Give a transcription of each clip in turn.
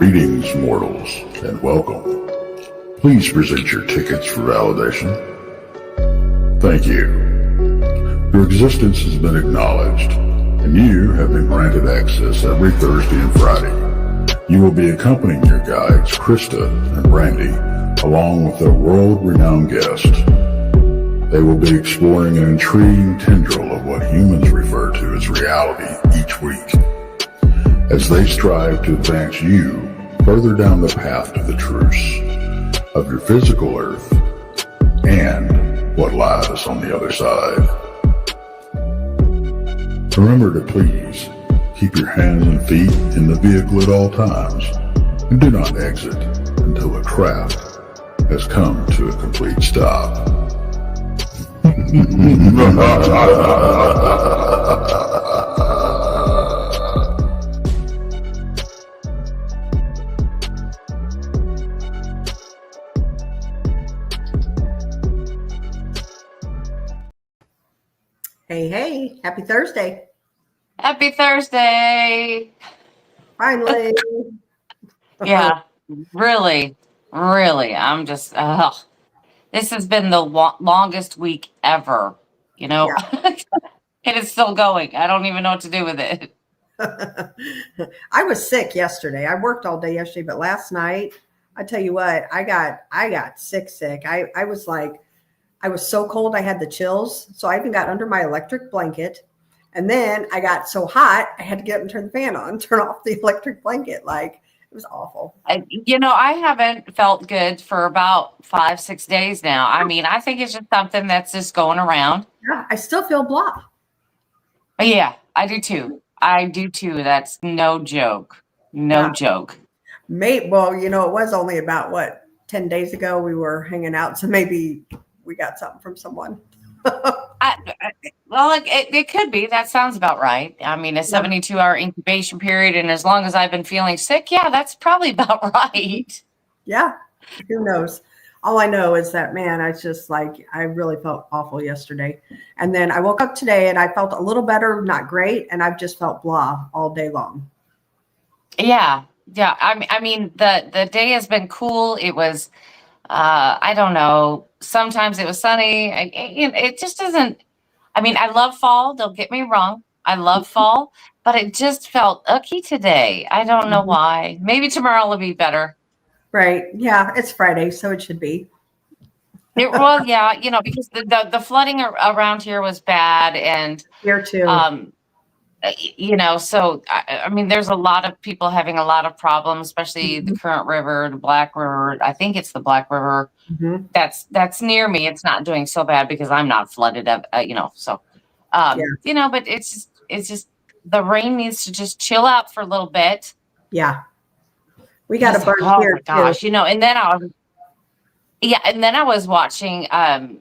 Greetings, mortals, and welcome. Please present your tickets for validation. Thank you. Your existence has been acknowledged, and you have been granted access every Thursday and Friday. You will be accompanying your guides, Krista and Brandy, along with a world-renowned guest. They will be exploring an intriguing tendril of what humans refer to as reality each week, as they strive to advance you further down the path to the truths of your physical earth and what lies on the other side. Remember to please keep your hands and feet in the vehicle at all times, and do not exit until the craft has come to a complete stop. Hey, happy Thursday. Happy Thursday. Finally. Yeah, really. I'm just, this has been the longest week ever, Yeah. And it's still going. I don't even know what to do with it. I was sick yesterday. I worked all day yesterday, but last night, I tell you what, I got sick. I was like, I was so cold. I had the chills. So I even got under my electric blanket. And then I got so hot, I had to get up and turn the fan on, turn off the electric blanket. Like, it was awful. I haven't felt good for about 5-6 days now. I mean, I think it's just something that's just going around. Yeah, I still feel blah. Yeah, I do too. That's no joke. No joke. Well, it was only about 10 days ago we were hanging out. So maybe we got something from someone. It could be. That sounds about right. I mean, a 72-hour incubation period, and as long as I've been feeling sick, that's probably about right. Yeah, who knows? All I know is that, man, I just I really felt awful yesterday. And then I woke up today and I felt a little better, not great, and I've just felt blah all day long. Yeah. I mean, the day has been cool. It was, I don't know. Sometimes it was sunny. It just doesn't. I mean, I love fall. Don't get me wrong. I love fall, but it just felt icky today. I don't know why. Maybe tomorrow will be better. Right. Yeah. It's Friday, so it should be. Well, yeah, because the flooding around here was bad, and here too. So I mean, there's a lot of people having a lot of problems, especially the current river, the Black River. I think it's the Black River. Mm-hmm. That's near me. It's not doing so bad because I'm not flooded. But it's just the rain needs to just chill out for a little bit. Yeah, we got a bunch here. Oh my gosh, and then I was watching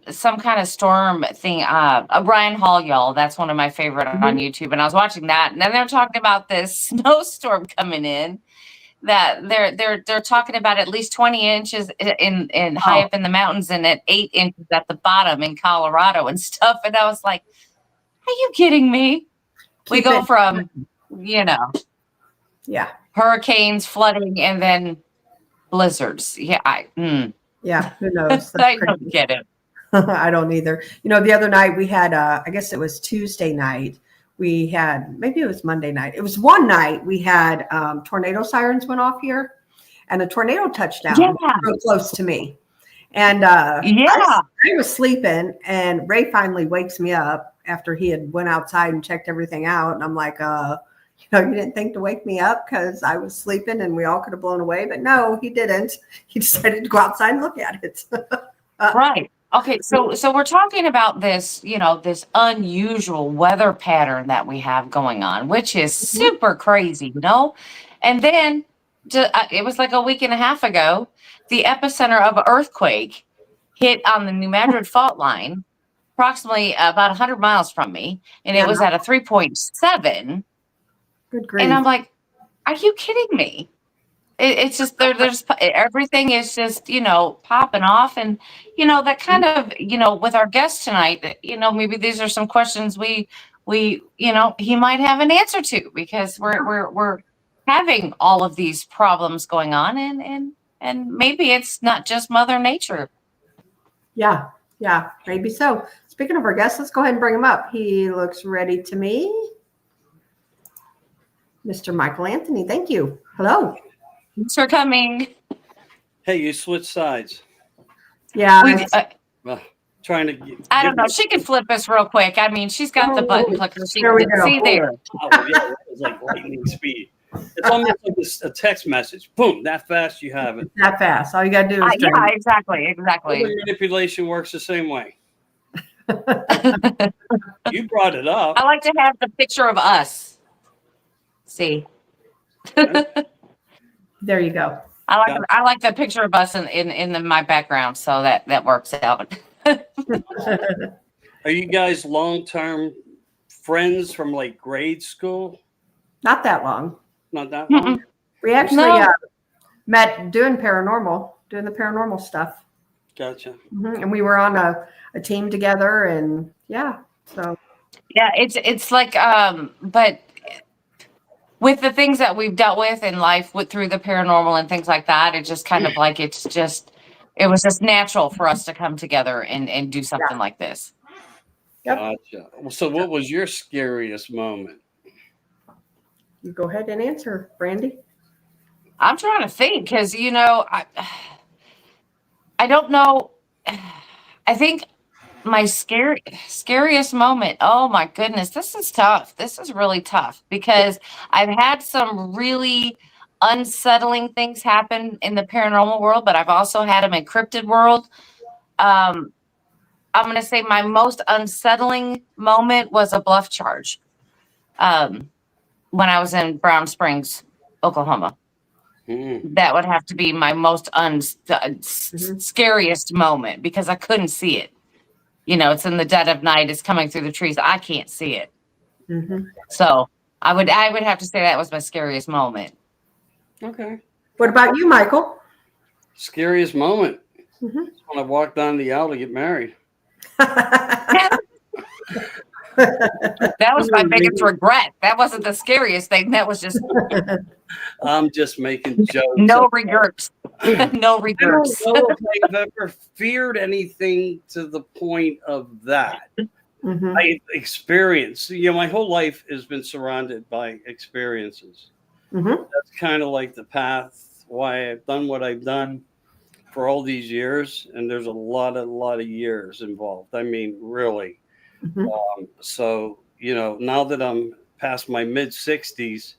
some kind of storm thing. Ryan Hall, y'all. That's one of my favorite on YouTube. And I was watching that, and then they're talking about this snowstorm coming in. That they're talking about at least 20 inches in high up in the mountains, and at 8 inches at the bottom in Colorado and stuff. And I was like, "Are you kidding me?" We go from hurricanes, flooding, and then blizzards. Yeah, who knows? I don't get it. I don't either. The other night we had, I guess it was Tuesday night. We had, maybe it was Monday night. It was one night we had tornado sirens went off here, and a tornado touched down real close to me. And I was sleeping, and Ray finally wakes me up after he had went outside and checked everything out. And I'm like, you didn't think to wake me up because I was sleeping and we all could have blown away. But no, he didn't. He decided to go outside and look at it. Right. Okay. So we're talking about this, this unusual weather pattern that we have going on, which is super crazy, And then it was like a week and a half ago, the epicenter of an earthquake hit on the New Madrid fault line, approximately about 100 miles from me. And it was at a 3.7. Good grief. And I'm like, are you kidding me? It's just there's everything is just popping off, and that kind of with our guest tonight, maybe these are some questions we he might have an answer to, because we're having all of these problems going on, and maybe it's not just Mother Nature. Yeah, maybe so. Speaking of our guests, let's go ahead and bring him up. He looks ready to me. Mr. Michael Anthony, thank you. Hello. Thanks for coming. Hey, you switch sides. Yeah. Trying to. I don't know. She can flip us real quick. I mean, she's got the button clicker. There we go. See there. Oh, yeah, it was like lightning speed. It's almost like a text message. Boom, that fast you have it. That fast. All you got to do is Yeah, exactly. Human manipulation works the same way. You brought it up. I like to have the picture of us. See. There you go. I like the picture of us in my background, so that works out. Are you guys long-term friends from like grade school? Not that long. Not that long? We actually met doing the paranormal stuff. Gotcha. And we were on a team together, and so. Yeah, it's like, but with the things that we've dealt with in life through the paranormal and things like that, it just kind of like, it was just natural for us to come together and do something like this. Yep. Gotcha. So what was your scariest moment? You go ahead and answer, Brandy. I'm trying to think because, I don't know. I think my scariest moment. Oh my goodness, this is tough. This is really tough because I've had some really unsettling things happen in the paranormal world, but I've also had them in cryptid world. I'm going to say my most unsettling moment was a bluff charge. When I was in Brown Springs, Oklahoma. That would have to be my most scariest moment because I couldn't see it. It's in the dead of night. It's coming through the trees. I can't see it. So I would have to say that was my scariest moment. Okay. What about you, Michael? Scariest moment? When I walked down the aisle to get married. That was my biggest regret. That wasn't the scariest thing. That was just. I'm just making jokes. No regrets. No regrets. I don't know if I've ever feared anything to the point of that. I experienced, my whole life has been surrounded by experiences. That's kind of like the path why I've done what I've done for all these years. And there's a lot of years involved. I mean, really. So, now that I'm past my mid-60s,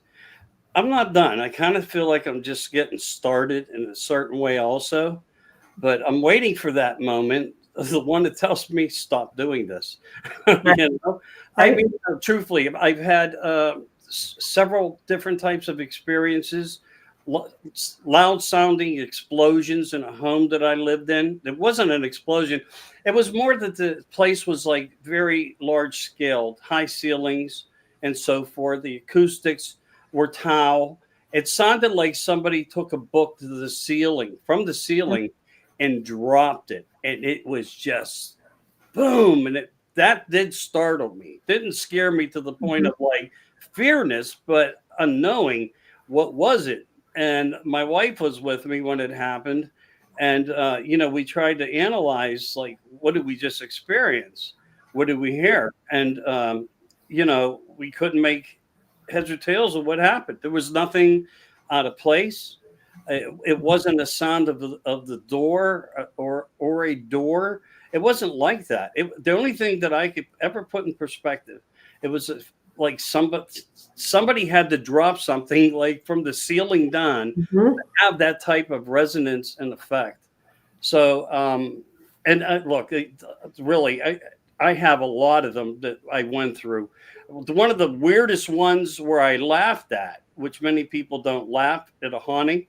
I'm not done. I kind of feel like I'm just getting started in a certain way also. But I'm waiting for that moment, the one that tells me stop doing this. I mean, truthfully, I've had several different types of experiences. Loud sounding explosions in a home that I lived in. It wasn't an explosion. It was more that the place was like very large scale, high ceilings and so forth. The acoustics were tau. It sounded like somebody took a book from the ceiling and dropped it. And it was just boom. And that did startle me. Didn't scare me to the point of like fearness, but unknowing what was it. And my wife was with me when it happened. And, we tried to analyze, like, what did we just experience? What did we hear? And, we couldn't make heads or tails of what happened. There was nothing out of place. It wasn't a sound of the door or a door. It wasn't like that. The only thing that I could ever put in perspective, it was like somebody had to drop something like from the ceiling down to have that type of resonance and effect. So, look, really, I have a lot of them that I went through. One of the weirdest ones where I laughed at, which many people don't laugh at a haunting,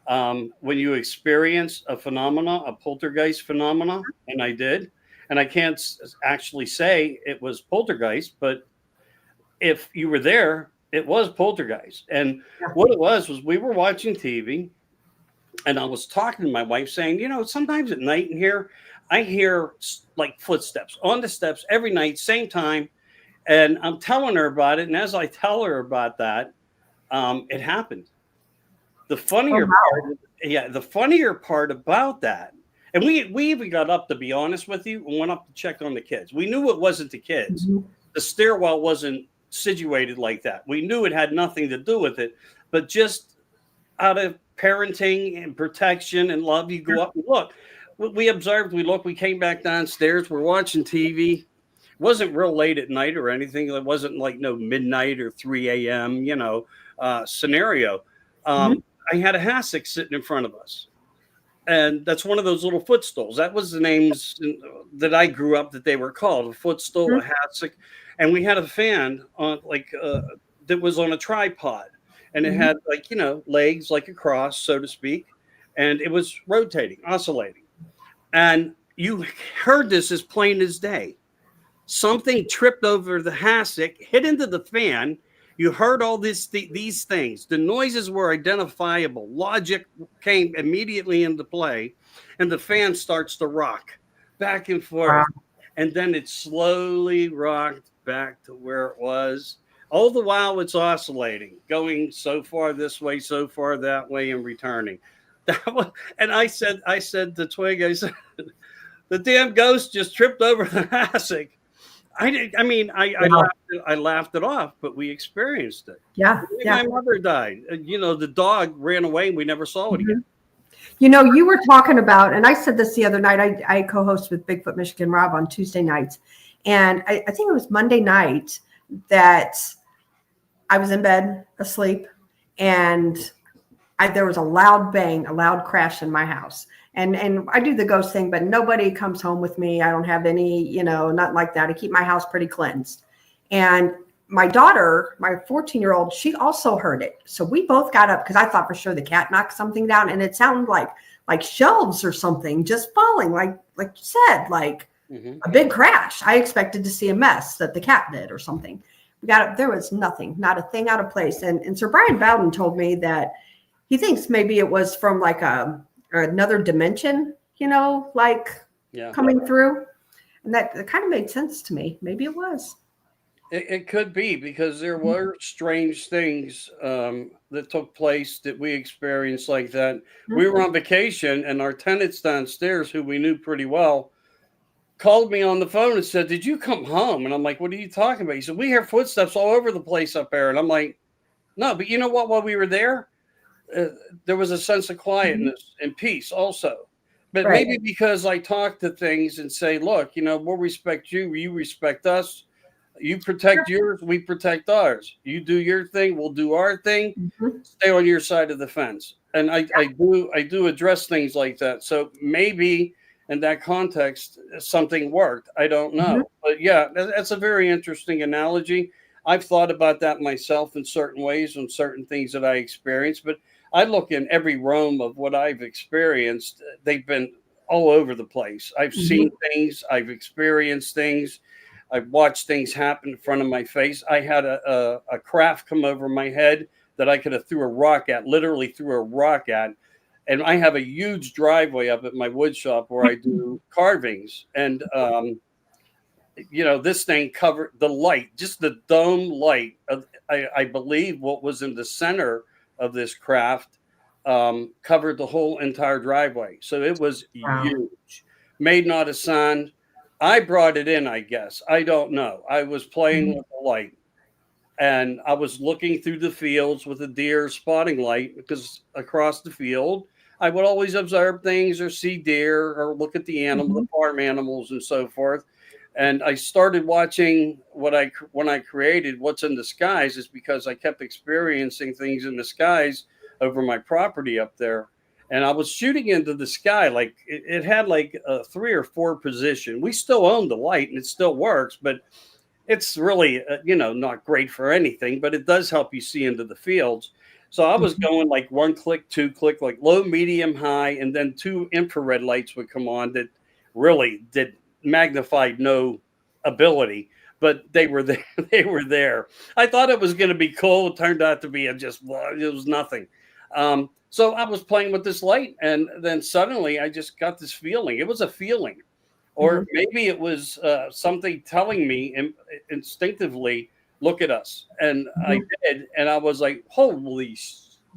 when you experience a poltergeist phenomena, and I did, and I can't actually say it was poltergeist, but if you were there, it was poltergeist. And what it was we were watching TV and I was talking to my wife saying, sometimes at night in here, I hear like footsteps on the steps every night, same time. And I'm telling her about it. And as I tell her about that, It happened. The Oh, funnier wow. part, the funnier part about that, and we even got up, to be honest with you, and went up to check on the kids. We knew it wasn't the kids. Mhm. The stairwell wasn't situated like that. We knew it had nothing to do with it, but just out of parenting and protection and love, you go up and look. We observed, we looked, we came back downstairs, we're watching TV. It wasn't real late at night or anything. It wasn't like no midnight or 3 a.m., scenario. Mhm. I had a hassock sitting in front of us. And that's one of those little footstools. That was the names that I grew up that they were called: a footstool, a Mhm. hassock, and we had a fan on that was on a tripod, and it Mhm. had legs like a cross, so to speak, and it was rotating, oscillating, and you heard this as plain as day. Something tripped over the hassock, hit into the fan. You heard all these things. The noises were identifiable. Logic came immediately into play, and the fan starts to rock back and Wow. forth. And then it slowly rocked back to where it was. All the while it's oscillating, going so far this way, so far that way, and returning. And I said to Twig, I said, the damn ghost just tripped over the hassock. I did. I mean, Wow. I laughed it off, but we experienced it. Yeah. The way Yeah. my mother died. The dog ran away and we never saw it again. Mhm. You were talking about, and I said this the other night. I co-host with Bigfoot Michigan Rob on Tuesday nights, and I think it was Monday night that I was in bed asleep, and there was a loud bang, a loud crash in my house. And I do the ghost thing, but nobody comes home with me. I don't have any, nothing like that. I keep my house pretty cleansed. And my daughter, my 14-year-old, she also heard it. So we both got up because I thought for sure the cat knocked something down, and it sounded like shelves or something just falling, like you said, like Mm-hmm. a big crash. I expected to see a mess that the cat did or something. We got up, there was nothing, not a thing out of place. And Sir Brian Bowden told me that he thinks maybe it was from like another dimension, like Yeah. coming through. And that kind of made sense to me. Maybe it was. It could be, because there were strange things that took place that we experienced like that. We were on vacation, and our tenants downstairs, who we knew pretty well, called me on the phone and said, "Did you come home?" And I'm like, "What are you talking about?" He said, "We hear footsteps all over the place up there." And I'm like, "No, but you know what? While we were there, uh, there was a sense of quietness and peace also." But Right. maybe because I talk to things and say, "Look, we'll respect you, you respect us. You protect yours, we protect ours. You do your thing, we'll do our thing. Mhm. Stay on your side of the fence." And I do address things like that. So maybe in that context, something worked. I don't Mhm. know. But yeah, that's a very interesting analogy. I've thought about that myself in certain ways on certain things that I experienced. But I look in every realm of what I've experienced. They've been all over the place. I've seen Mhm. things, I've experienced things. I've watched things happen in front of my face. I had a craft come over my head that I could have threw a rock at, literally threw a rock at. And I have a huge driveway up at my wood shop where I do carvings. And, this thing covered the light, just the dome light of, I believe what was in the center of this craft covered the whole entire driveway. So it was Wow. huge, made not a sound. I brought it in, I guess. I don't know. I was playing Mhm. with the light, and I was looking through the fields with a deer spotting light, because across the field, I would always observe things or see deer or look at the animal, the Mhm. farm animals and so forth. And I started watching when I created What's in the Skies, is because I kept experiencing things in the skies over my property up there. And I was shooting into the sky, like it had like a 3 or 4 position. We still own the light and it still works, but it's really not great for anything, but it does help you see into the fields. So I was Mhm. going like 1 click, 2 click, like low, medium, high, and then 2 infrared lights would come on that really did magnified no ability, but they were there. They were there. I thought it was going to be cool. It turned out to be it was nothing. So I was playing with this light, and then suddenly I just got this feeling. It was a feeling, or Mhm. maybe it was something telling me instinctively, look at us. And I did. And I was like, holy,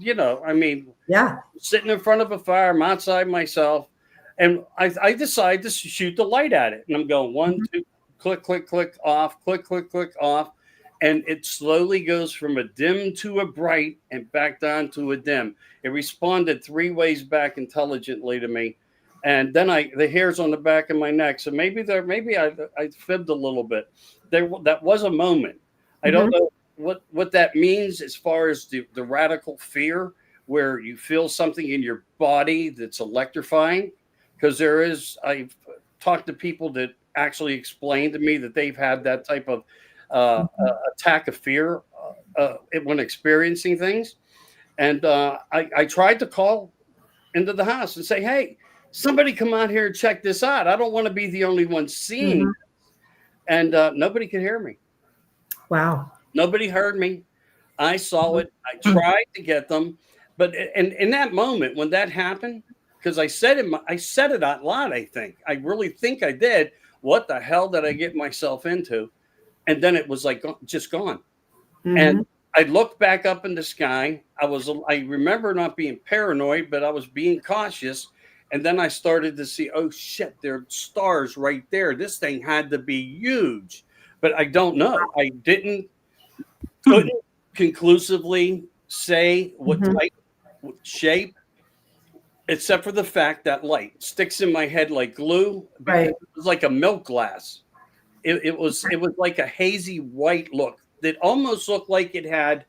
I mean, Yeah. sitting in front of a fire, I'm outside myself. And I decided to shoot the light at it. And I'm going 1, 2, click, click, click, off, click, click, click, off. And it slowly goes from a dim to a bright and back down to a dim. It responded 3 ways back intelligently to me. And then the hairs on the back of my neck. So maybe I fibbed a little bit. That was a moment. I don't know what that means as far as the radical fear where you feel something in your body that's electrifying. Because I've talked to people that actually explained to me that they've had that type of attack of fear when experiencing things. And I tried to call into the house and say, hey, somebody come out here and check this out. I don't want to be the only one seeing this. And nobody could hear me. Wow. Nobody heard me. I saw it. I tried to get them. But in that moment when that happened, because I said it out loud, I think. I really think I did. What the hell did I get myself into? And then it was like just gone. And I looked back up in the sky. I remember not being paranoid, but I was being cautious. And then I started to see, oh shit, there are stars right there. This thing had to be huge. But I don't know. I couldn't conclusively say what type, what shape, except for the fact that light sticks in my head like glue. Right. It was like a milk glass. It was like a hazy white look that almost looked like it had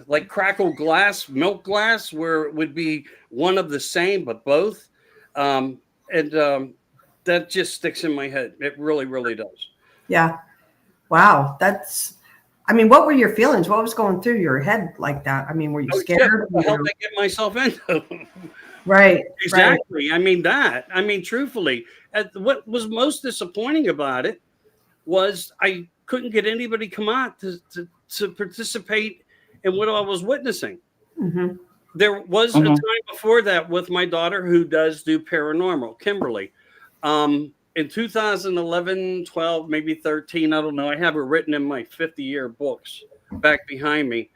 like crackle glass, milk glass, where it would be one of the same, but both. That just sticks in my head. It really, really does. Yeah. Wow. What were your feelings? What was going through your head like that? I mean, were you scared? Shit, what the hell did I get myself into? Right. Exactly. Right. Truthfully, what was most disappointing about it was I couldn't get anybody come out to participate in what I was witnessing. There was a time before that with my daughter who does do paranormal, Kimberly. In 2011, 12, maybe 13, I don't know. I have it written in my 50-year books back behind me.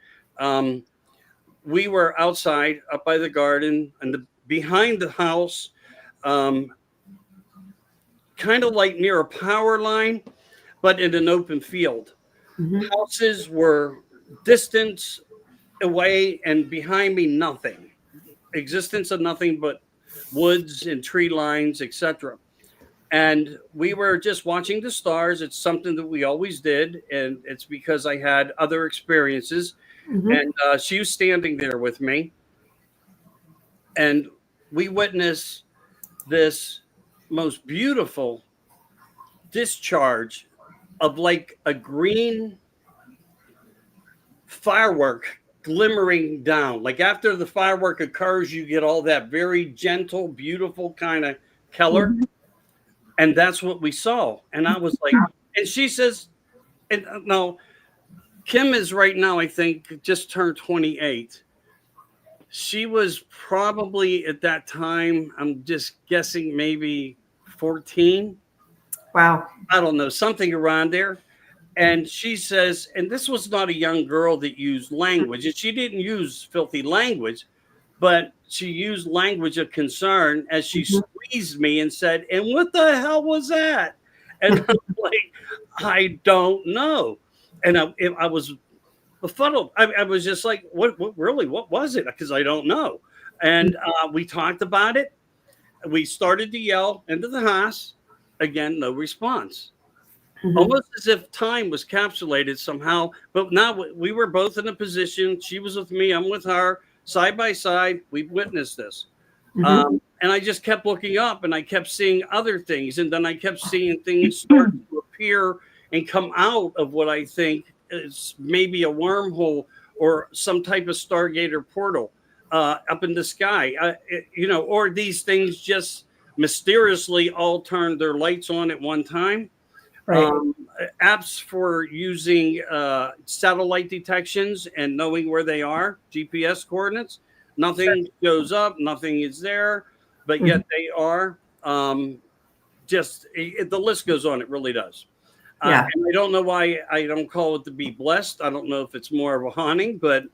We were outside up by the garden and behind the house, kind of like near a power line, but in an open field. Houses were distance away, and behind me, nothing. Existence of nothing but woods and tree lines, etc. And we were just watching the stars. It's something that we always did, and it's because I had other experiences. And she was standing there with me, and we witnessed this most beautiful discharge of like a green firework glimmering down. Like after the firework occurs, you get all that very gentle, beautiful kind of color. And that's what we saw. And I was like, and she says, and no, Kim is right now, I think, just turned 28. She was probably at that time, I'm just guessing, maybe 14. Wow. I don't know, something around there. And she says, and this was not a young girl that used language. And she didn't use filthy language, but she used language of concern as she squeezed me and said, and what the hell was that? And I'm like, I don't know. And I was befuddled. I was just like, what really, what was it? Because I don't know. And we talked about it. We started to yell into the house. Again, no response. Almost as if time was capsulated somehow. But now we were both in a position. She was with me. I'm with her. Side by side. We've witnessed this. And I just kept looking up, and I kept seeing other things. And then I kept seeing things start to appear and come out of what I think is maybe a wormhole or some type of Stargate or portal up in the sky. Or these things just mysteriously all turned their lights on at one time. Right. Apps for using satellite detections and knowing where they are, GPS coordinates. Nothing goes up, nothing is there, but yet they are. The list goes on. It really does. Yeah. And I don't know why I don't call it to be blessed. I don't know if it's more of a haunting, but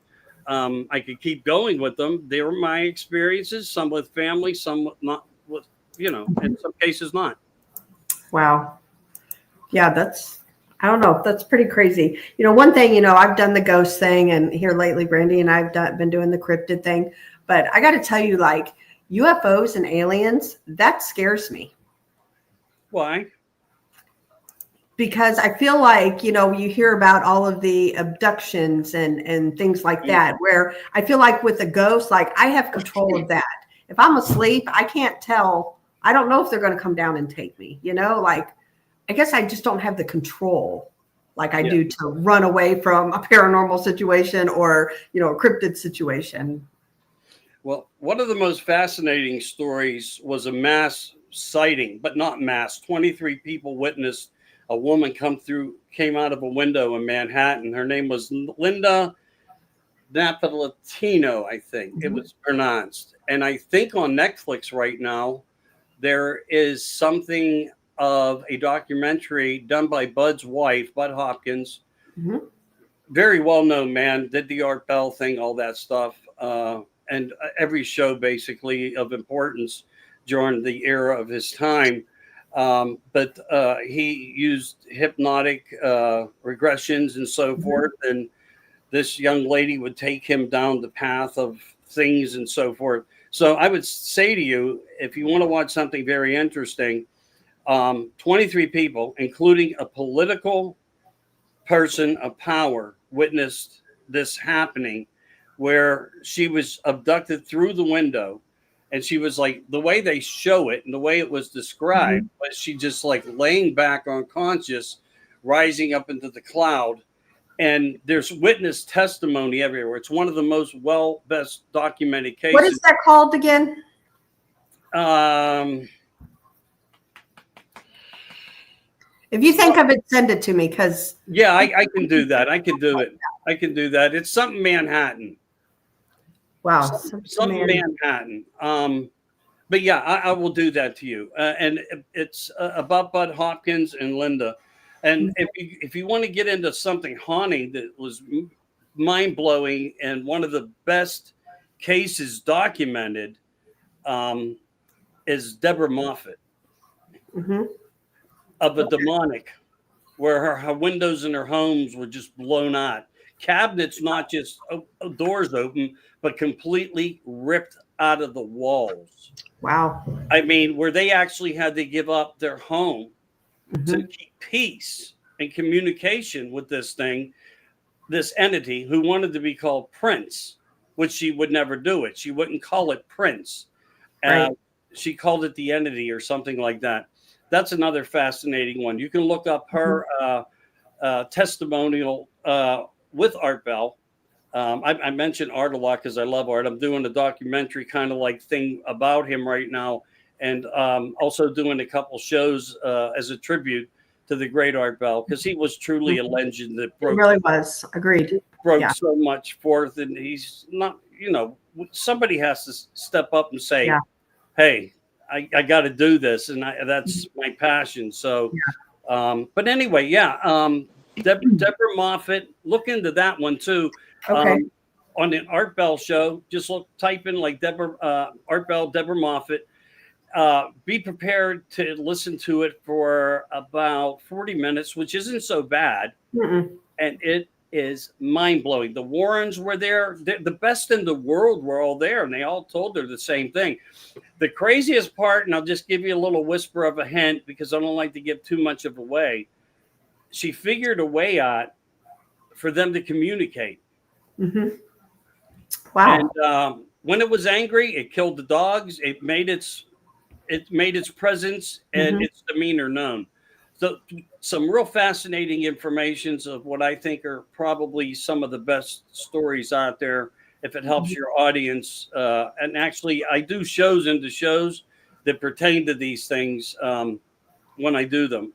I could keep going with them. They were my experiences, some with family, some not with, in some cases not. Wow. Yeah, I don't know. That's pretty crazy. One thing, I've done the ghost thing, and here lately, Brandy and I've been doing the cryptid thing. But I got to tell you, like UFOs and aliens, that scares me. Why? Because I feel like, you hear about all of the abductions and things like that, where I feel like with a ghost, like I have control of that. If I'm asleep, I can't tell. I don't know if they're going to come down and take me, like I guess I just don't have the control like I do to run away from a paranormal situation or, a cryptid situation. Well, one of the most fascinating stories was a mass sighting, but not mass. 23 people witnessed a woman came out of a window in Manhattan. Her name was Linda Napolitano, I think it was pronounced. And I think on Netflix right now, there is something of a documentary done by Bud's wife, Bud Hopkins. Very well-known man, did the Art Bell thing, all that stuff. And every show basically of importance during the era of his time. But he used hypnotic regressions and so forth. And this young lady would take him down the path of things and so forth. So I would say to you, if you want to watch something very interesting, 23 people, including a political person of power, witnessed this happening where she was abducted through the window. And she was like, the way they show it and the way it was described, was she just like laying back unconscious, rising up into the cloud. And there's witness testimony everywhere. It's one of the most best documented cases. What is that called again? If you think of it, send it to me, because I can do that. I can do it. I can do that. It's something Manhattan. Wow. Something Manhattan. But yeah, I will do that to you. And it's about Bud Hopkins and Linda. And if you want to get into something haunting that was mind blowing and one of the best cases documented, is Deborah Moffat of a demonic, where her windows in her homes were just blown out. Cabinets, not just doors open, but completely ripped out of the walls. Wow. I mean, where they actually had to give up their home to keep peace and communication with this entity who wanted to be called Prince, which she would never do it. She wouldn't call it Prince. Right. She called it the entity or something like that. That's another fascinating one. You can look up her testimonial with Art Bell. I mentioned Art a lot because I love Art. I'm doing a documentary kind of like thing about him right now, and also doing a couple shows as a tribute to the great Art Bell, because he was truly a legend that broke. It really was. Agreed. Broke so much forth, and he's not. Somebody has to step up and say, "Hey, I got to do this," and that's my passion. So, but anyway, Deborah Moffat, look into that one too. Okay. On an Art Bell show, just type in like Art Bell, Deborah Moffat. Be prepared to listen to it for about 40 minutes, which isn't so bad. And it is mind blowing. The Warrens were there. The best in the world were all there, and they all told her the same thing. The craziest part, and I'll just give you a little whisper of a hint because I don't like to give too much of away. She figured a way out for them to communicate. Wow. And when it was angry, it killed the dogs. It made its presence and its demeanor known. So some real fascinating informations of what I think are probably some of the best stories out there, if it helps your audience. And actually, I do shows that pertain to these things when I do them,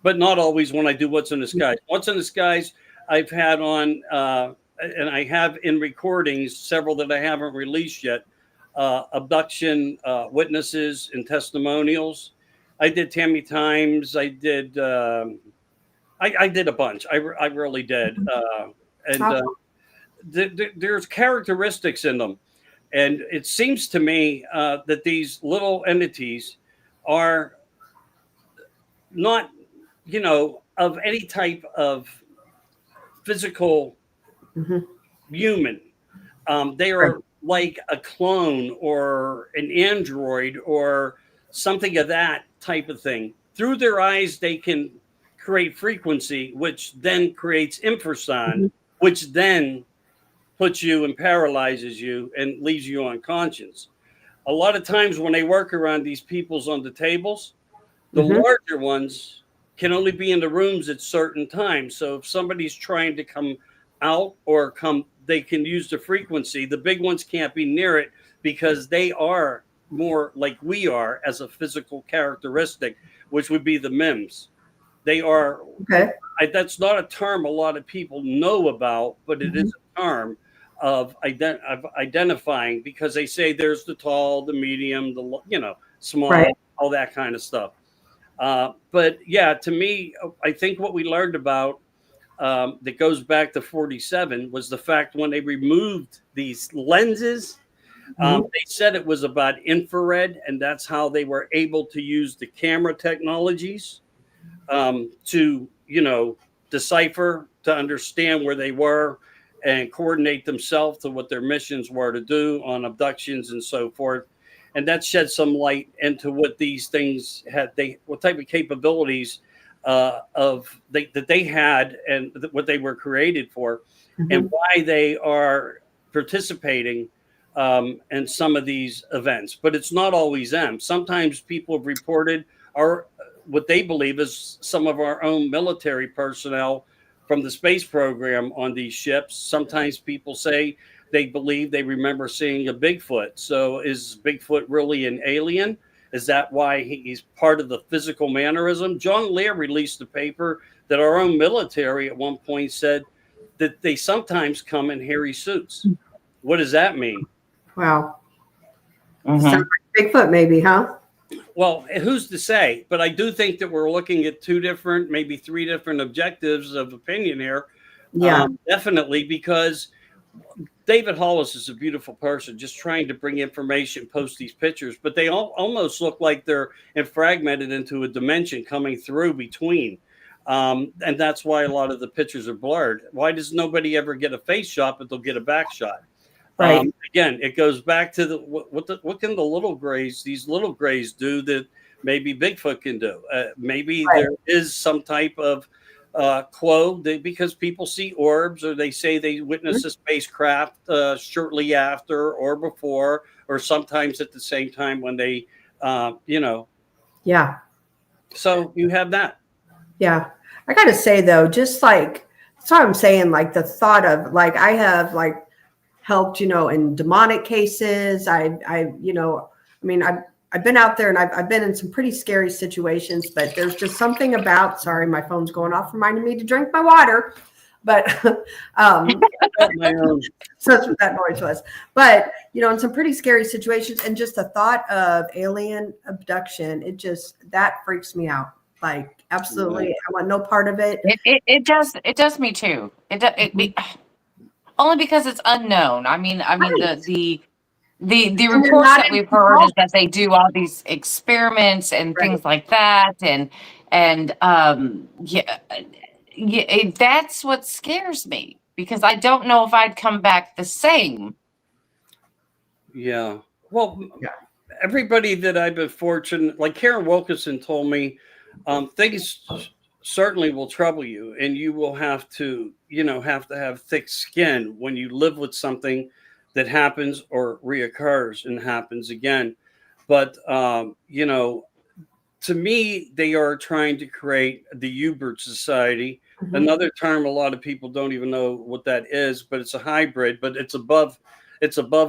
but not always when I do What's in the Skies. What's in the Skies, I've had on, and I have in recordings, several that I haven't released yet, abduction witnesses and testimonials. I did Tammy Times. I did I did a bunch. I really did. And there's characteristics in them. And it seems to me that these little entities are not, of any type of physical human. They are like a clone or an android or something of that type of thing. Through their eyes, they can create frequency, which then creates infrasound, which then puts you and paralyzes you and leaves you unconscious. A lot of times when they work around these peoples on the tables, the larger ones can only be in the rooms at certain times. So if somebody's trying to come out or they can use the frequency. The big ones can't be near it because they are more like we are as a physical characteristic, which would be the MIMS. They are, that's not a term a lot of people know about, but it is a term of identifying, because they say there's the tall, the medium, the small, all that kind of stuff. But yeah, to me, I think what we learned about that goes back to 47 was the fact when they removed these lenses, they said it was about infrared, and that's how they were able to use the camera technologies to, decipher, to understand where they were and coordinate themselves to what their missions were to do on abductions and so forth. And that shed some light into what these things had, what type of capabilities that they had, and what they were created for, and why they are participating in some of these events. But it's not always them. Sometimes people have reported what they believe is some of our own military personnel from the space program on these ships. Sometimes people say they believe they remember seeing a Bigfoot. So is Bigfoot really an alien? Is that why he's part of the physical mannerism? John Lear released a paper that our own military at one point said that they sometimes come in hairy suits. What does that mean? Wow. Sounds like Bigfoot maybe, huh? Well, who's to say? But I do think that we're looking at two different, maybe three different objectives of opinion here. Yeah. Definitely, because David Hollis is a beautiful person, just trying to bring information, post these pictures, but they almost look like they're fragmented into a dimension coming through between. And that's why a lot of the pictures are blurred. Why does nobody ever get a face shot, but they'll get a back shot? Right. Again, it goes back to what can these little grays do that maybe Bigfoot can do? Maybe there is some type of quo because people see orbs, or they say they witness a spacecraft shortly after or before, or sometimes at the same time when they, Yeah. So you have that. Yeah. I got to say though, just like, that's what I'm saying, like the thought of like, I have like helped, in demonic cases. I've been out there and I've been in some pretty scary situations, but there's just something about, sorry, my phone's going off, reminding me to drink my water. But so that's what that noise was. But, in some pretty scary situations, and just the thought of alien abduction, that freaks me out. Like, absolutely. I want no part of it. It does me too. Only because it's unknown. I mean, the reports that we've heard is that they do all these experiments and things like that, and that's what scares me, because I don't know if I'd come back the same. Yeah. Well, everybody that I've been fortunate, like Karen Wilkinson told me, things certainly will trouble you, and you will have to have thick skin when you live with something that happens or reoccurs and happens again. But, to me, they are trying to create the Hubert Society, another term a lot of people don't even know what that is, but it's a hybrid, but it's above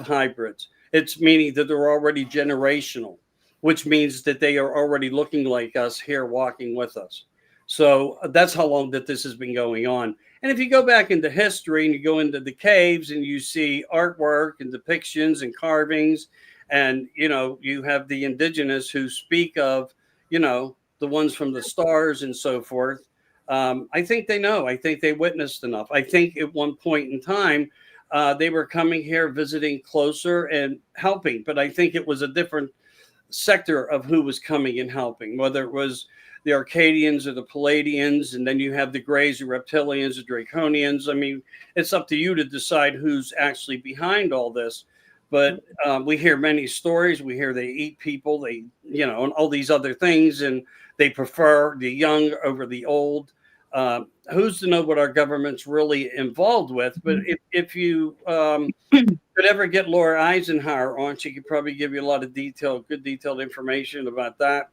hybrids. It's meaning that they're already generational, which means that they are already looking like us here, walking with us. So that's how long that this has been going on. And if you go back into history and you go into the caves and you see artwork and depictions and carvings, and, you have the indigenous who speak of, the ones from the stars and so forth. I think they know. I think they witnessed enough. I think at one point in time, they were coming here, visiting closer and helping. But I think it was a different sector of who was coming and helping, whether it was the Arcadians or the Palladians, and then you have the Greys, the Reptilians, the Draconians. I mean, it's up to you to decide who's actually behind all this. But we hear many stories. We hear they eat people, they, and all these other things, and they prefer the young over the old. Who's to know what our government's really involved with? But if you could ever get Laura Eisenhower on, she could probably give you a lot of good detailed information about that.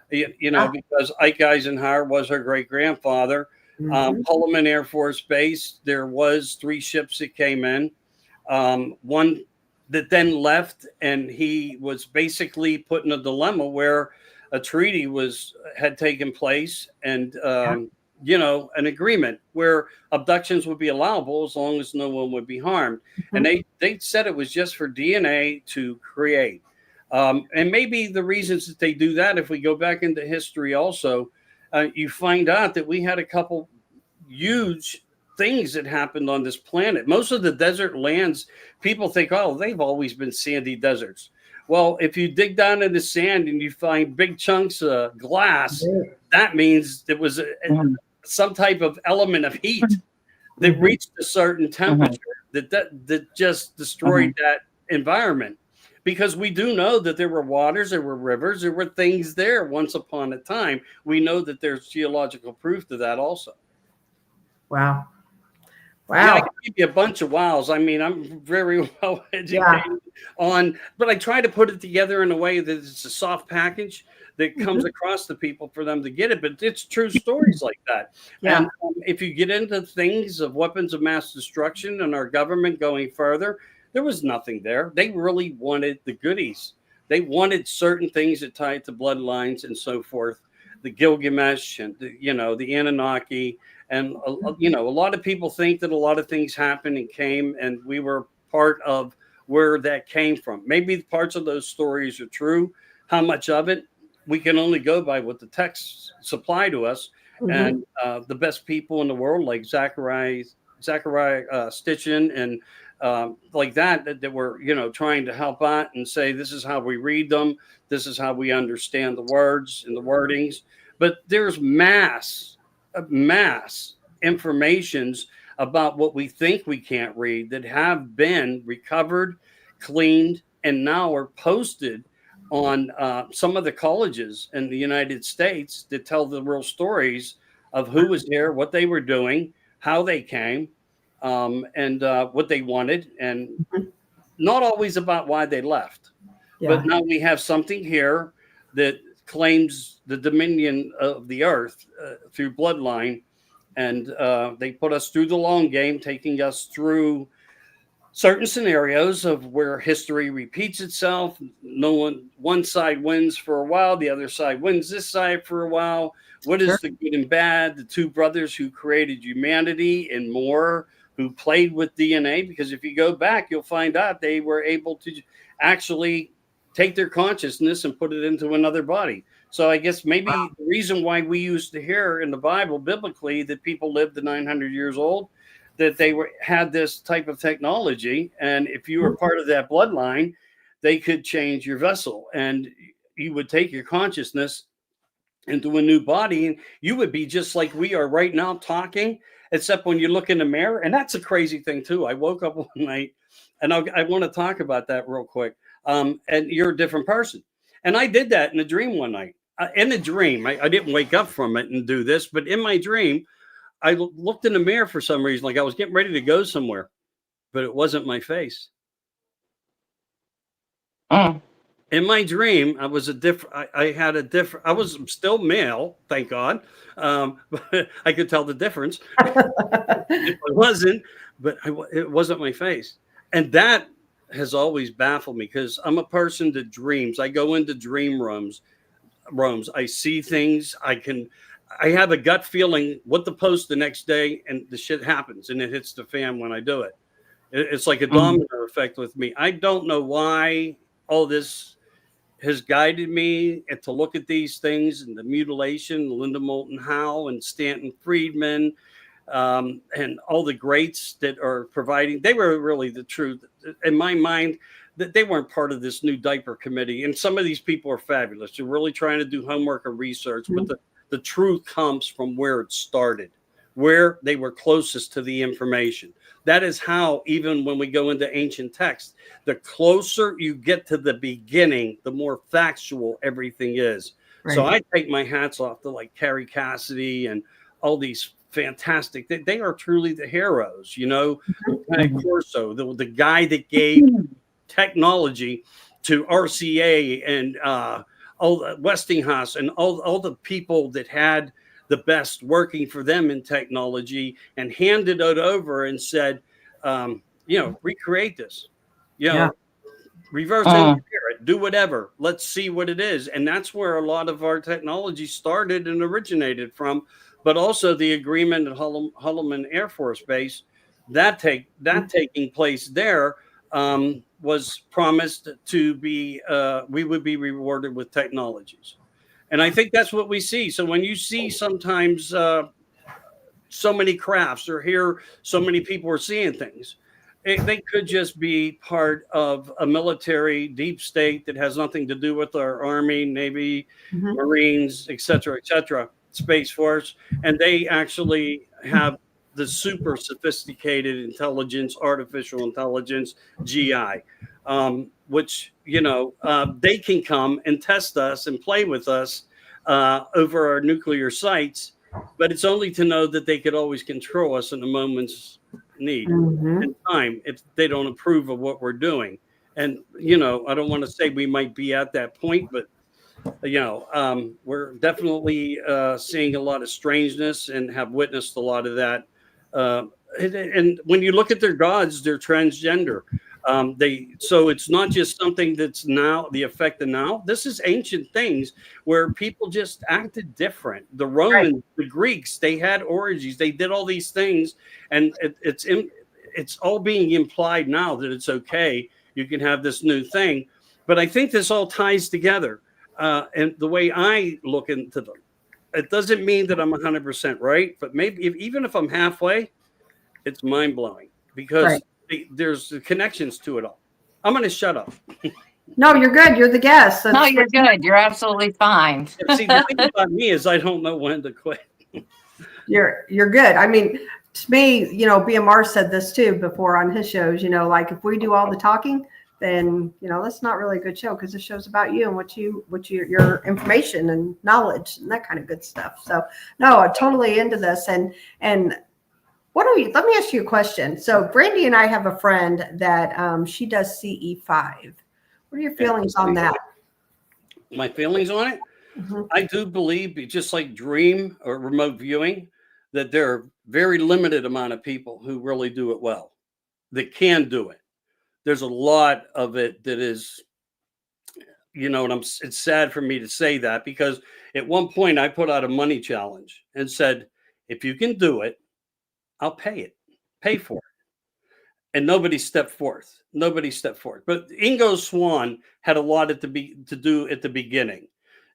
Because Ike Eisenhower was her great grandfather. Holloman Air Force Base, there was 3 ships that came in. One that then left, and he was basically put in a dilemma where a treaty had taken place, and an agreement where abductions would be allowable as long as no one would be harmed. And they said it was just for DNA to create. And maybe the reasons that they do that, if we go back into history also, you find out that we had a couple huge things that happened on this planet. Most of the desert lands, people think, oh, they've always been sandy deserts. Well, if you dig down in the sand and you find big chunks of glass, that means it was some type of element of heat that reached a certain temperature that just destroyed that environment. Because we do know that there were waters, there were rivers, there were things there once upon a time. We know that there's geological proof to that also. Wow. Yeah, I can give you a bunch of wows. I mean, I'm very well educated but I try to put it together in a way that it's a soft package that comes across to people for them to get it. But it's true stories like that. Yeah. And if you get into things of weapons of mass destruction and our government going further, there was nothing there. They really wanted the goodies. They wanted certain things that tied to bloodlines and so forth. The Gilgamesh and the Anunnaki. And, a lot of people think that a lot of things happened and came, and we were part of where that came from. Maybe parts of those stories are true. How much of it? We can only go by what the texts supply to us. And the best people in the world, like Zachariah Stitchin and like that were, trying to help out and say, this is how we read them. This is how we understand the words and the wordings. But there's mass informations about what we think we can't read that have been recovered, cleaned, and now are posted on some of the colleges in the United States that tell the real stories of who was there, what they were doing, how they came, and what they wanted, and not always about why they left. But now we have something here that claims the dominion of the earth through bloodline, and they put us through the long game, taking us through certain scenarios of where history repeats itself. One side wins for a while, the other side wins this side for a while. What is the good and bad? The 2 brothers who created humanity and more, who played with DNA, because if you go back, you'll find out they were able to actually take their consciousness and put it into another body. So I guess maybe the reason why we used to hear in the Bible biblically that people lived to 900 years old, that they had this type of technology. And if you were part of that bloodline, they could change your vessel and you would take your consciousness into a new body. And you would be just like we are right now talking, except when you look in the mirror. And that's a crazy thing too. I woke up one night, and I want to talk about that real quick. And you're a different person. And I did that in a dream one night. In a dream, I didn't wake up from it and do this, but in my dream, I looked in the mirror for some reason, like I was getting ready to go somewhere, but it wasn't my face. In my dream, I was I was still male, thank God. But I could tell the difference. It wasn't, but it wasn't my face. And that has always baffled me, because I'm a person that dreams. I go into dream rooms. I see things. I have a gut feeling what to post the next day, and the shit happens, and it hits the fan when I do it. It's like a domino effect with me. I don't know why all this has guided me to look at these things and the mutilation, Linda Moulton Howe and Stanton Friedman, and all the greats that are providing. They were really the truth in my mind, that they weren't part of this new diaper committee. And some of these people are fabulous. They're really trying to do homework and research, but the truth comes from where it started, where they were closest to the information. That is how, even when we go into ancient texts, the closer you get to the beginning, the more factual everything is. Right. So I take my hats off to like Carrie Cassidy and all these fantastic, they are truly the heroes, you know. Lieutenant Corso, the guy that gave technology to RCA and all the Westinghouse and all the people that had the best working for them in technology, and handed it over and said, recreate this, reverse engineer it, do whatever, let's see what it is. And that's where a lot of our technology started and originated from. But also the agreement at Holloman Air Force Base, that taking place there was promised to be, we would be rewarded with technologies. And I think that's what we see. So when you see sometimes so many crafts or hear so many people are seeing things, they could just be part of a military deep state that has nothing to do with our Army, Navy, Marines, et cetera, Space Force. And they actually have the super sophisticated intelligence, artificial intelligence, GI, which, they can come and test us and play with us over our nuclear sites. But it's only to know that they could always control us in a moment's need and time if they don't approve of what we're doing. And, I don't want to say we might be at that point, but, we're definitely seeing a lot of strangeness and have witnessed a lot of that. And when you look at their gods, they're transgender. So it's not just something that's now the effect of now. This is ancient things where people just acted different. The Romans, the Greeks, they had orgies, they did all these things, and it's all being implied now that it's okay. You can have this new thing, but I think this all ties together. And the way I look into them, it doesn't mean that I'm 100% right, but maybe even if I'm halfway, it's mind blowing because there's connections to it all. I'm going to shut up. No, you're good. You're the guest. No, you're good. You're absolutely fine. See, the thing about me is I don't know when to quit. You're good. I mean, to me, BMR said this too before on his shows, like if we do all the talking, then, that's not really a good show because the show's about you and your information and knowledge and that kind of good stuff. So no, I'm totally into this. And let me ask you a question. So Brandy and I have a friend that she does CE5. What are your feelings on that? My feelings on it? I do believe, just like dream or remote viewing, that there are very limited amount of people who really do it well, that can do it. There's a lot of it that is, and it's sad for me to say that because at one point I put out a money challenge and said, if you can do it, I'll pay for it. And nobody stepped forth. But Ingo Swann had a lot to do at the beginning.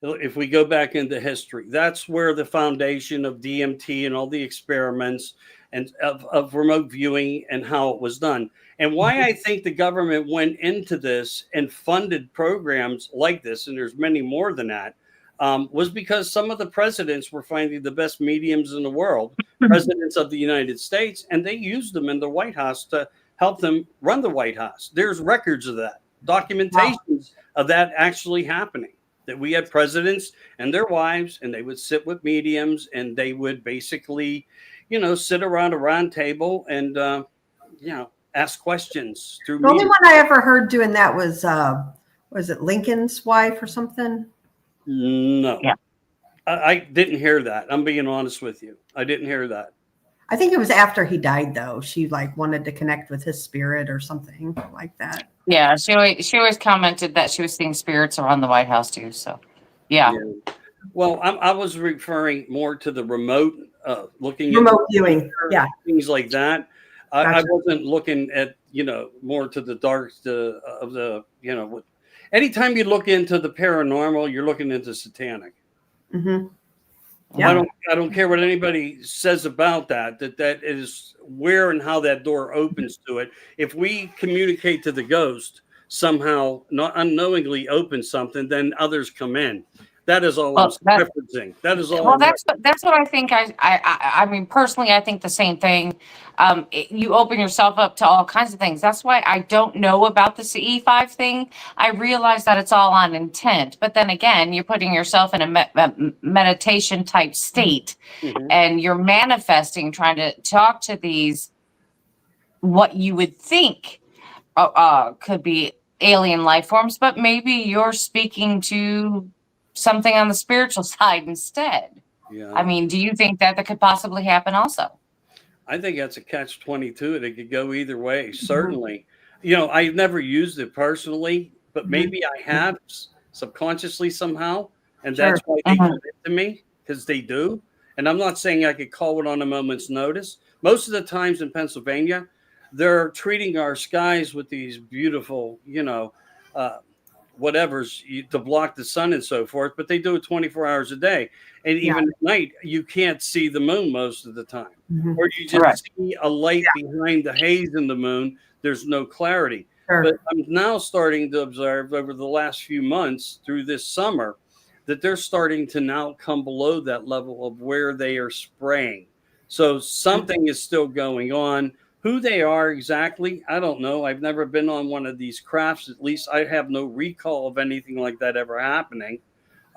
If we go back into history, that's where the foundation of DMT and all the experiments and of remote viewing and how it was done. And why I think the government went into this and funded programs like this, and there's many more than that, was because some of the presidents were finding the best mediums in the world, presidents of the United States, and they used them in the White House to help them run the White House. There's records of that, documentations of that actually happening, that we had presidents and their wives, and they would sit with mediums, and they would basically, sit around a round table and, ask questions through the only one I ever heard doing that was it Lincoln's wife or something? No. Yeah. I didn't hear that. I'm being honest with you. I didn't hear that. I think it was after he died, though. She wanted to connect with his spirit or something like that. Yeah, she always commented that she was seeing spirits around the White House too. So, yeah. Well, I was referring more to the remote viewing, things like that. Gotcha. I wasn't looking at more to the dark of the anytime you look into the paranormal, you're looking into satanic. Mm-hmm. Yeah. I don't care what anybody says about that is where and how that door opens to it. If we communicate to the ghost somehow, not unknowingly open something, then others come in. That is all I'm referencing. That is all. Well, that's what I think. I mean, personally, I think the same thing. You open yourself up to all kinds of things. That's why I don't know about the CE5 thing. I realize that it's all on intent, but then again, you're putting yourself in a meditation type state, and you're manifesting, trying to talk to these what you would think could be alien life forms, but maybe you're speaking to something on the spiritual side instead. Yeah. I mean, do you think that could possibly happen also? I think that's a catch-22. It could go either way. Certainly. You know, I've never used it personally, but maybe I have subconsciously somehow. And that's why they come to me, because they do. And I'm not saying I could call it on a moment's notice. Most of the times in Pennsylvania, they're treating our skies with these beautiful, whatever's to block the sun and so forth, but they do it 24 hours a day. And even at night, you can't see the moon most of the time. Or you just see a light behind the haze in the moon. There's no clarity. But I'm now starting to observe over the last few months through this summer that they're starting to now come below that level of where they are spraying. So something is still going on. Who they are exactly, I don't know. I've never been on one of these crafts. At least I have no recall of anything like that ever happening.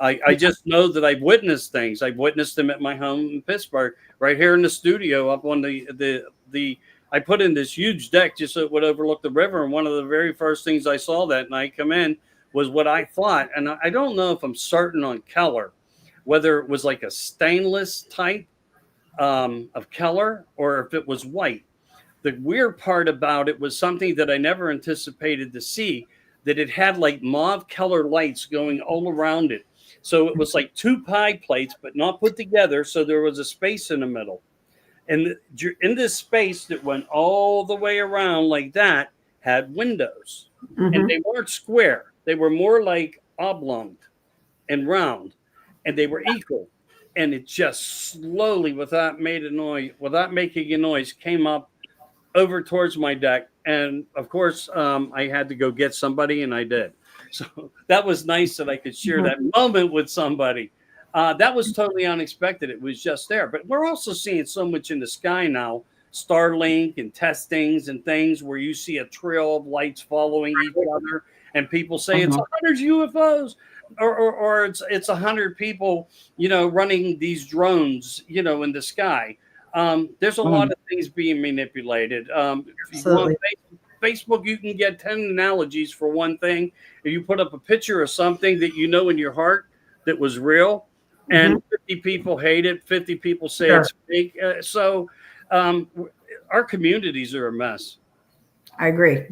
I just know that I've witnessed things. I've witnessed them at my home in Pittsburgh, right here in the studio up on the I put in this huge deck just so it would overlook the river. And one of the very first things I saw that night come in was what I thought. And I don't know if I'm certain on Keller, whether it was like a stainless type of Keller or if it was white. The weird part about it was something that I never anticipated to see, that it had like mauve color lights going all around it. So it was like two pie plates, but not put together. So there was a space in the middle. And in this space that went all the way around like that had windows. And they weren't square. They were more like oblong and round. And they were equal. And it just slowly, without making a noise, came up over towards my deck. And of course, I had to go get somebody, and I did. So that was nice that I could share that moment with somebody. That was totally unexpected. It was just there. But we're also seeing so much in the sky now, Starlink and testings and things where you see a trail of lights following each other, and people say it's 100 UFOs. Or it's 100 people, running these drones, in the sky. There's a lot of things being manipulated. If you go on Facebook, you can get 10 analogies for one thing. If you put up a picture of something that you know in your heart that was real, and 50 people hate it, 50 people say it's fake. So our communities are a mess. I agree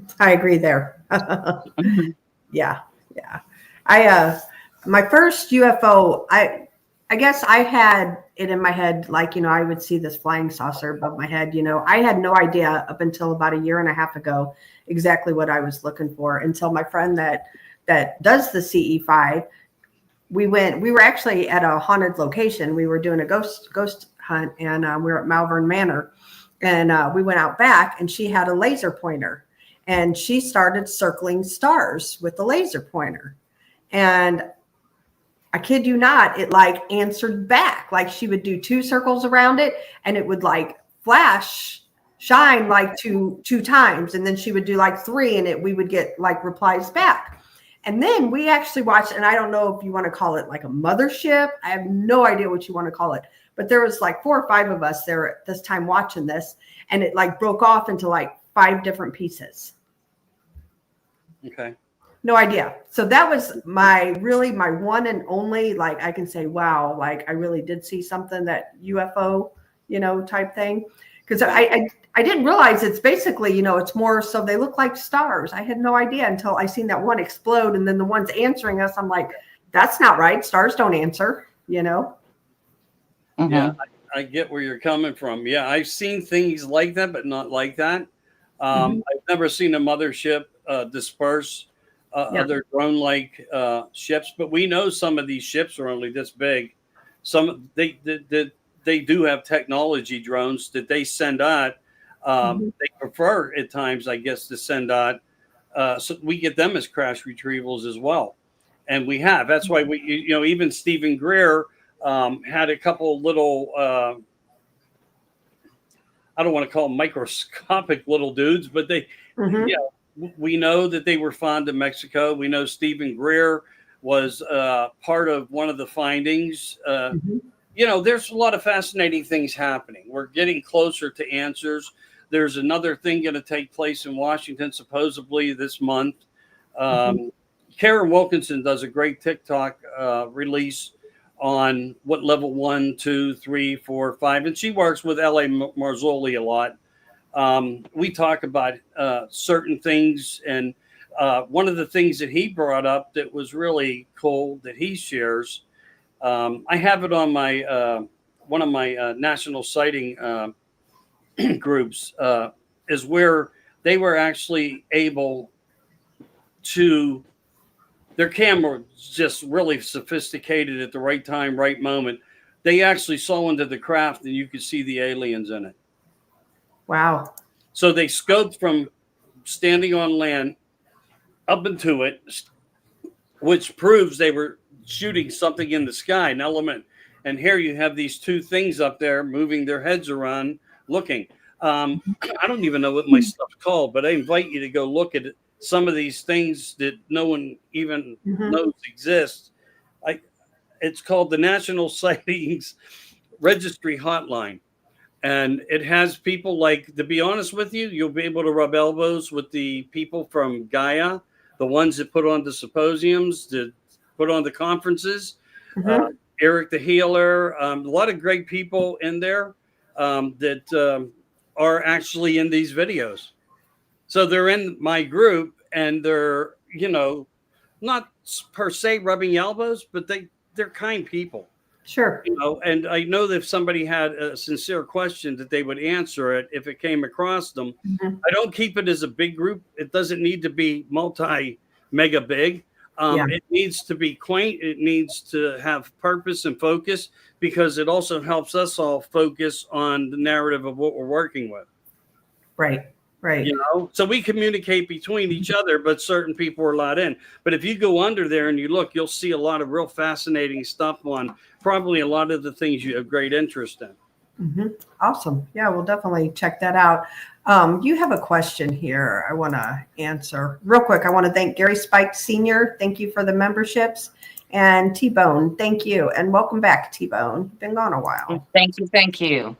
there. Yeah. My first UFO, I guess I had it in my head, like, I would see this flying saucer above my head. I had no idea up until about a year and a half ago exactly what I was looking for, until my friend that does the CE5, we were actually at a haunted location. We were doing a ghost hunt, and we were at Malvern Manor, and we went out back, and she had a laser pointer, and she started circling stars with the laser pointer. And I kid you not, it like answered back. Like she would do 2 circles around it, and it would like shine like two times. And then she would do like 3, and we would get like replies back. And then we actually watched, and I don't know if you want to call it like a mothership. I have no idea what you want to call it. But there was like 4 or 5 of us there at this time watching this, and it like broke off into like 5 different pieces. Okay. No idea. So that was my one and only, like, I can say, wow, like I really did see something, that UFO, type thing. Because I didn't realize it's basically, it's more so they look like stars. I had no idea until I seen that one explode, and then the ones answering us, I'm like, that's not right. Stars don't answer, Yeah, I get where you're coming from. Yeah, I've seen things like that, but not like that. I've never seen a mothership disperse. other drone-like ships. But we know some of these ships are only this big. Some they do have technology drones that they send out. They prefer at times, I guess, to send out. So we get them as crash retrievals as well, and we have. That's why we, even Stephen Greer had a couple little. I don't want to call them microscopic little dudes, but they, we know that they were found in Mexico. We know Stephen Greer was part of one of the findings. There's a lot of fascinating things happening. We're getting closer to answers. There's another thing going to take place in Washington, supposedly this month. Karen Wilkinson does a great TikTok release on what level 1, 2, 3, 4, 5, and she works with L.A. Marzulli a lot. We talk about certain things, and one of the things that he brought up that was really cool that he shares, I have it on my one of my national sighting groups, is where they were actually able to, their camera was just really sophisticated at the right time, right moment. They actually saw into the craft and you could see the aliens in it. Wow. So they scoped from standing on land up into it, which proves they were shooting something in the sky, an element. And here you have these two things up there moving their heads around, looking. I don't even know what my stuff's called, but I invite you to go look at some of these things that no one even knows exist. It's called the National Sightings Registry Hotline. And it has people like, to be honest with you, you'll be able to rub elbows with the people from Gaia, the ones that put on the symposiums, that put on the conferences, Eric the Healer, a lot of great people in there that are actually in these videos. So they're in my group and they're, not per se rubbing elbows, but they're kind people. Sure. And I know that if somebody had a sincere question that they would answer it if it came across them. I don't keep it as a big group. It doesn't need to be mega big. It needs to be quaint. It needs to have purpose and focus, because it also helps us all focus on the narrative of what we're working with. Right. So we communicate between each other, but certain people are allowed in. But if you go under there and you look, you'll see a lot of real fascinating stuff on probably a lot of the things you have great interest in. Awesome. Yeah, we'll definitely check that out. You have a question here I want to answer real quick. I want to thank Gary Spike Sr. Thank you for the memberships. And T-Bone, thank you. And welcome back, T-Bone. Been gone a while. Thank you.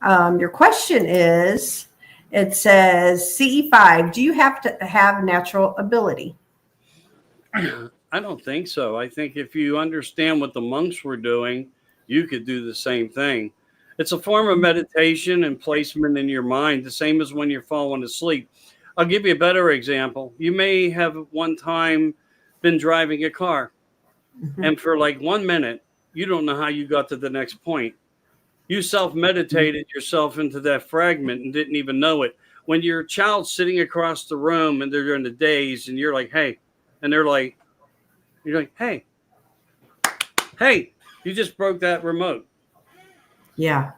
Your question is, it says, CE5, do you have to have natural ability? I don't think so. I think if you understand what the monks were doing, you could do the same thing. It's a form of meditation and placement in your mind, the same as when you're falling asleep. I'll give you a better example. You may have one time been driving a car, and for like 1 minute, you don't know how you got to the next point. You self-meditated yourself into that fragment and didn't even know it. When your child's sitting across the room and they're in the daze and you're like, hey, and you're like, hey, you just broke that remote. Yeah.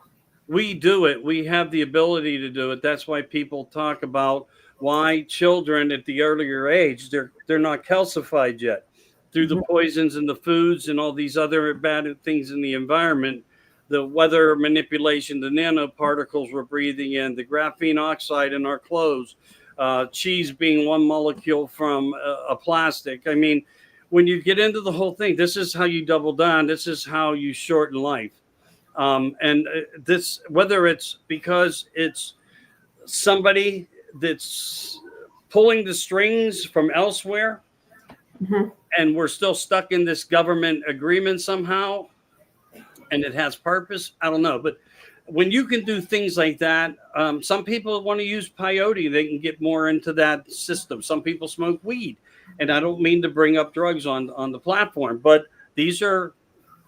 We do it. We have the ability to do it. That's why people talk about why children at the earlier age, they're not calcified yet through the poisons and the foods and all these other bad things in the environment. The weather manipulation, the nanoparticles we're breathing in, the graphene oxide in our clothes, cheese being one molecule from a plastic. I mean, when you get into the whole thing, this is how you double down. This is how you shorten life. And this, whether it's because it's somebody that's pulling the strings from elsewhere, and we're still stuck in this government agreement somehow, and it has purpose, I don't know. But when you can do things like that, some people want to use peyote. They can get more into that system. Some people smoke weed. And I don't mean to bring up drugs on the platform, but these are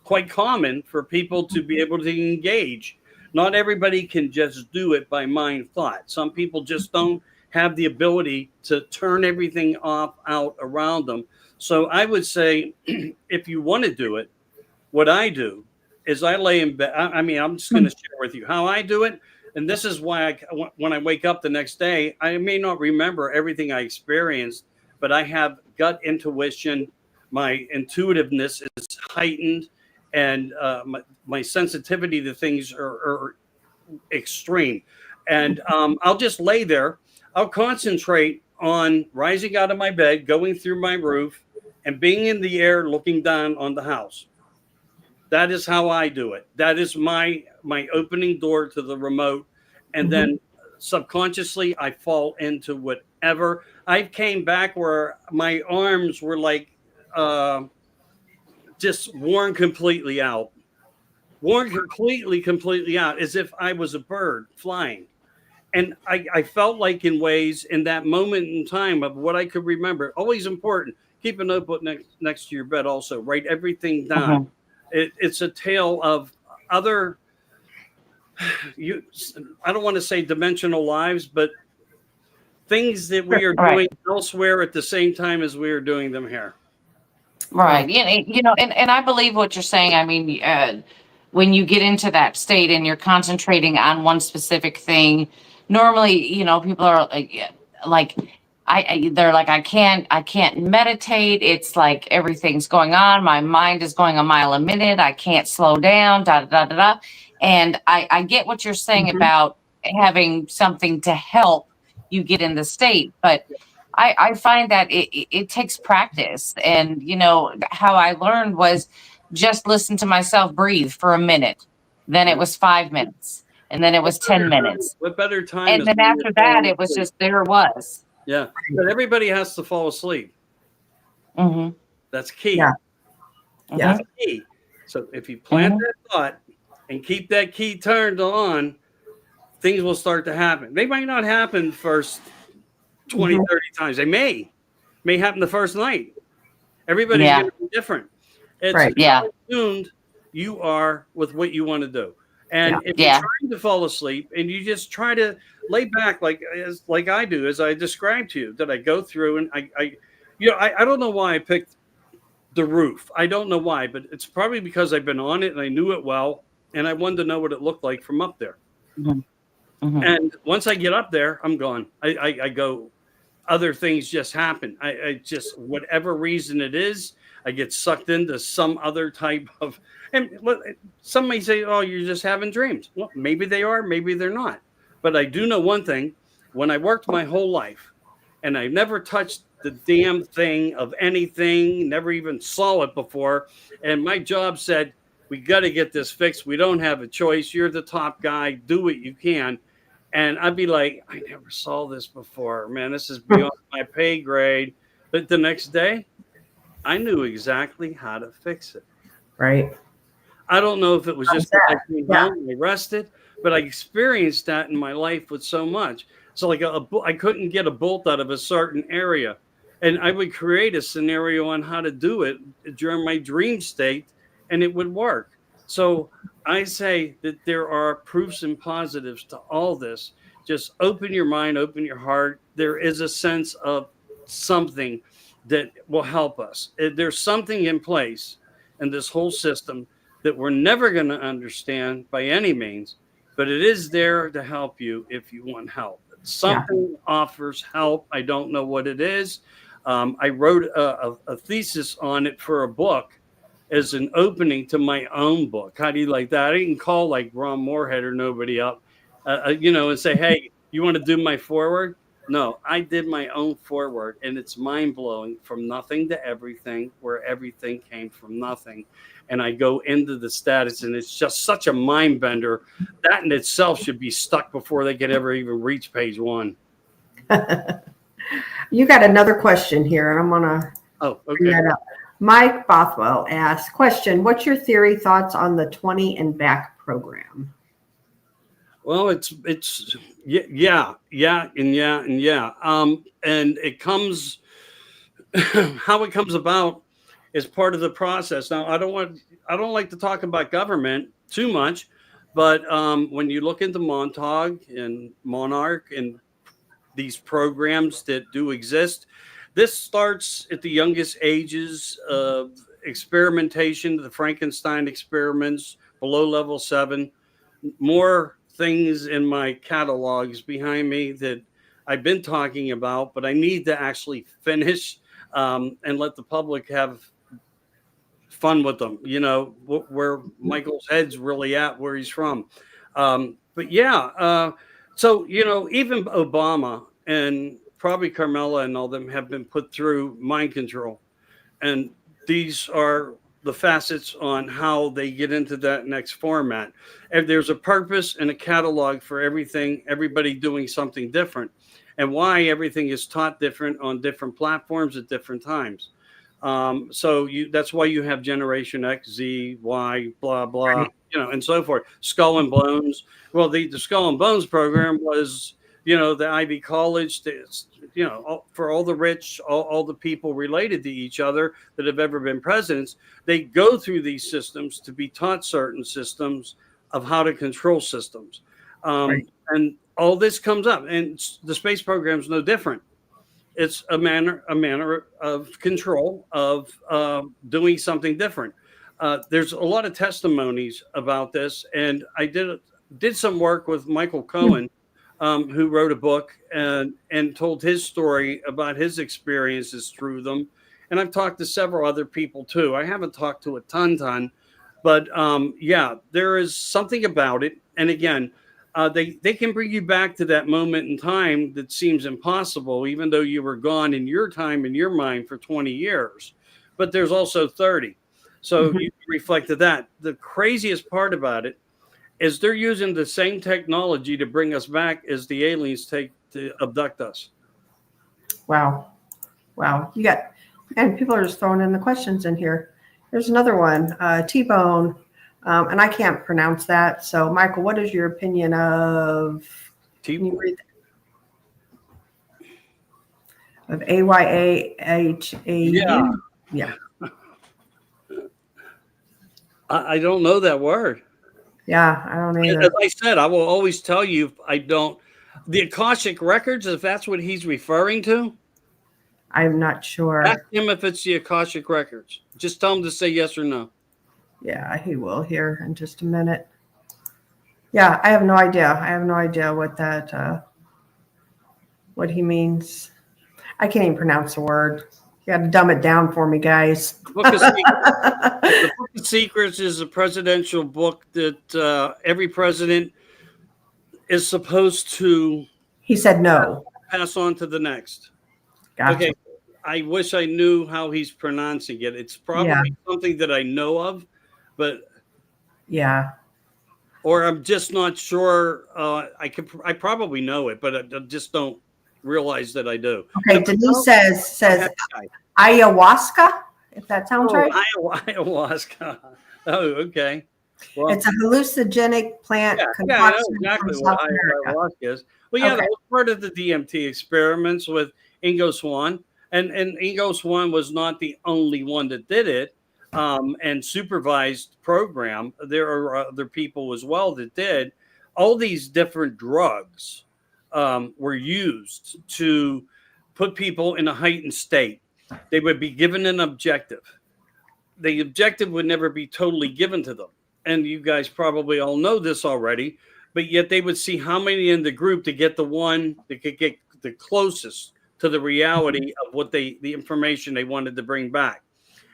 quite common for people to be able to engage. Not everybody can just do it by mind thought. Some people just don't have the ability to turn everything off out around them. So I would say, if you want to do it, what I do is I lay in bed. I mean, I'm just going to share with you how I do it. And this is why when I wake up the next day, I may not remember everything I experienced, but I have gut intuition. My intuitiveness is heightened, and my sensitivity to things are extreme. And I'll just lay there. I'll concentrate on rising out of my bed, going through my roof, and being in the air, looking down on the house. That is how I do it. That is my opening door to the remote. And then subconsciously I fall into whatever. I came back where my arms were like just worn completely out. Worn completely out, as if I was a bird flying. And I felt like, in ways, in that moment in time of what I could remember, always important, keep a notebook next to your bed also. Write everything down. It's a tale of other, I don't want to say dimensional lives, but things that we are doing elsewhere at the same time as we are doing them here. Right. And I believe what you're saying. I mean, when you get into that state and you're concentrating on one specific thing, normally, people are like they're like, I can't meditate. It's like everything's going on. My mind is going a mile a minute. I can't slow down, da, da, da, da. And I get what you're saying about having something to help you get in the state. But I find that it takes practice. And, how I learned was just listen to myself breathe for a minute. Then it was 5 minutes. And then it was 10 minutes. What better time? And then after that, it was just, there it was. Yeah. But everybody has to fall asleep. That's key. Yeah. That's key. So if you plant that thought and keep that key turned on, things will start to happen. They might not happen first 20, 30 times. They may happen the first night. Everybody's going to be different. It's how tuned you are with what you want to do. And if you're trying to fall asleep and you just try to lay back like I do, as I described to you, that I go through, and I don't know why I picked the roof. I don't know why, but it's probably because I've been on it and I knew it well, and I wanted to know what it looked like from up there. And once I get up there, I'm gone. I go, other things just happen. I just, whatever reason it is, I get sucked into some other type of, and some may say, oh, you're just having dreams. Well, maybe they are, maybe they're not. But I do know one thing. When I worked my whole life and I never touched the damn thing of anything, never even saw it before, and my job said, we got to get this fixed. We don't have a choice. You're the top guy. Do what you can. And I'd be like, I never saw this before. Man, this is beyond my pay grade. But the next day, I knew exactly how to fix it. Right. I don't know if it was just because I came home and I rested, but I experienced that in my life with so much. So like I couldn't get a bolt out of a certain area. And I would create a scenario on how to do it during my dream state, and it would work. So I say that there are proofs and positives to all this. Just open your mind, open your heart. There is a sense of something that will help us. There's something in place in this whole system that we're never going to understand by any means, but it is there to help you if you want help. Something offers help. I don't know what it is. I wrote a thesis on it for a book as an opening to my own book. How do you like that? I didn't call like Ron Moorhead or nobody up, and say, hey, you want to do my foreword? No, I did my own foreword, and it's mind-blowing, from nothing to everything, where everything came from nothing. And I go into the status, and it's just such a mind bender. That in itself should be stuck before they could ever even reach page 1. You got another question here, and I'm going to bring that up. Mike Bothwell asks, question, what's your theory, thoughts on the 20 and back program? Well, it's yeah. And it comes, how it comes about is part of the process. Now, I don't like to talk about government too much, but when you look into Montauk and Monarch and these programs that do exist. This starts at the youngest ages of experimentation, the Frankenstein experiments, below level 7. More things in my catalogs behind me that I've been talking about, but I need to actually finish and let the public have fun with them. Where Michael's head's really at, where he's from. But yeah, so even Obama and probably Carmela and all them have been put through mind control, and these are the facets on how they get into that next format. And there's a purpose and a catalog for everything, everybody doing something different, and why everything is taught different on different platforms at different times. So that's why you have Generation X, Z, Y, blah, blah, and so forth. Skull and Bones. Well, the Skull and Bones program was, the Ivy College, for all the rich, all the people related to each other that have ever been presidents, they go through these systems to be taught certain systems of how to control systems. And all this comes up, and the space program is no different. It's a manner of control of doing something different. There's a lot of testimonies about this, and I did some work with Michael Cohen, who wrote a book and told his story about his experiences through them. And I've talked to several other people too. I haven't talked to a ton, but yeah, there is something about it. And again, they can bring you back to that moment in time that seems impossible, even though you were gone in your time, in your mind, for 20 years. But there's also 30. So you reflected that. The craziest part about it is they're using the same technology to bring us back as the aliens take to abduct us. Wow. And people are just throwing in the questions in here. There's another one, T-Bone. And I can't pronounce that. So, Michael, what is your opinion of T-Bone? Of AYAHA? Yeah. I don't know that word. Yeah, I don't either. As I said, I will always tell you if I don't. The Akashic Records, if that's what he's referring to, I'm not sure. ask him if it's the Akashic Records. Just tell him to say yes or no. Yeah, he will here in just a minute. Yeah, I have no idea. What that, what he means. I can't even pronounce the word. You got to dumb it down for me, guys. The Book of Secrets is a presidential book that every president is supposed to. He said no. Pass on to the next. Gotcha. Okay. I wish I knew how he's pronouncing it. It's probably something that I know of, but or I'm just not sure. I probably know it, but I just don't realize that I do. Okay, Denise says ayahuasca, if that sounds right. Ayahuasca. Oh, okay. Well, it's a hallucinogenic plant concoction. I know exactly what ayahuasca is. Well, that was part of the DMT experiments with Ingo Swann. And Ingo Swann was not the only one that did it and supervised program. There are other people as well that did. All these different drugs were used to put people in a heightened state. They would be given an objective. The objective would never be totally given to them. And you guys probably all know this already, but yet they would see how many in the group to get the one that could get the closest to the reality of what the information they wanted to bring back.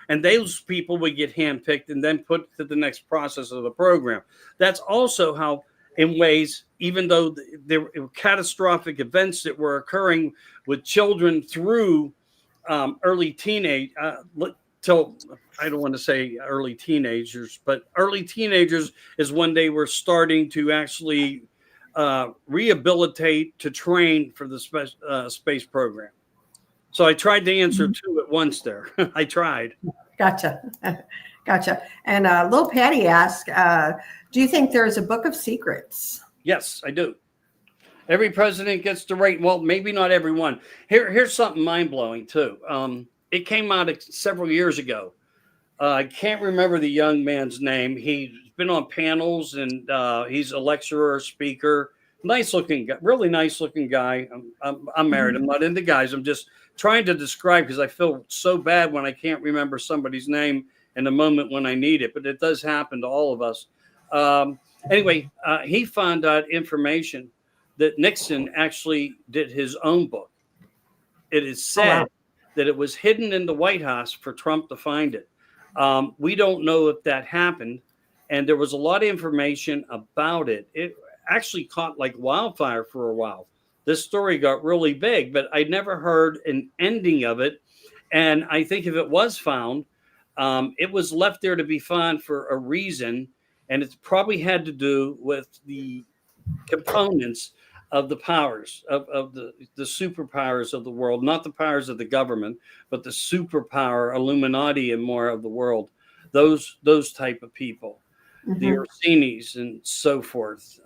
And those people would get handpicked and then put to the next process of the program. That's also how, in ways, even though there were catastrophic events that were occurring with children through early teenage, till I don't want to say early teenagers, but early teenagers is when they were starting to actually rehabilitate to train for the space program. So I tried to answer two at once there. I tried. Gotcha. And Lil Patty asked, do you think there is a book of secrets? Yes, I do. Every president gets to write. Well, maybe not everyone. Here's something mind-blowing too. It came out several years ago. I can't remember the young man's name. He's been on panels and he's a lecturer, speaker, Nice looking guy, really nice looking guy. I'm married. I'm not into guys. I'm just trying to describe because I feel so bad when I can't remember somebody's name in the moment when I need it, but it does happen to all of us. Anyway, he found out information that Nixon actually did his own book. It is said that it was hidden in the White House for Trump to find it. We don't know if that happened, and there was a lot of information about it. It actually caught like wildfire for a while. This story got really big, but I never heard an ending of it. And I think if it was found, it was left there to be found for a reason, and it's probably had to do with the components of the powers of the superpowers of the world, not the powers of the government, but the superpower Illuminati and more of the world. Those type of people, the Orsinis and so forth.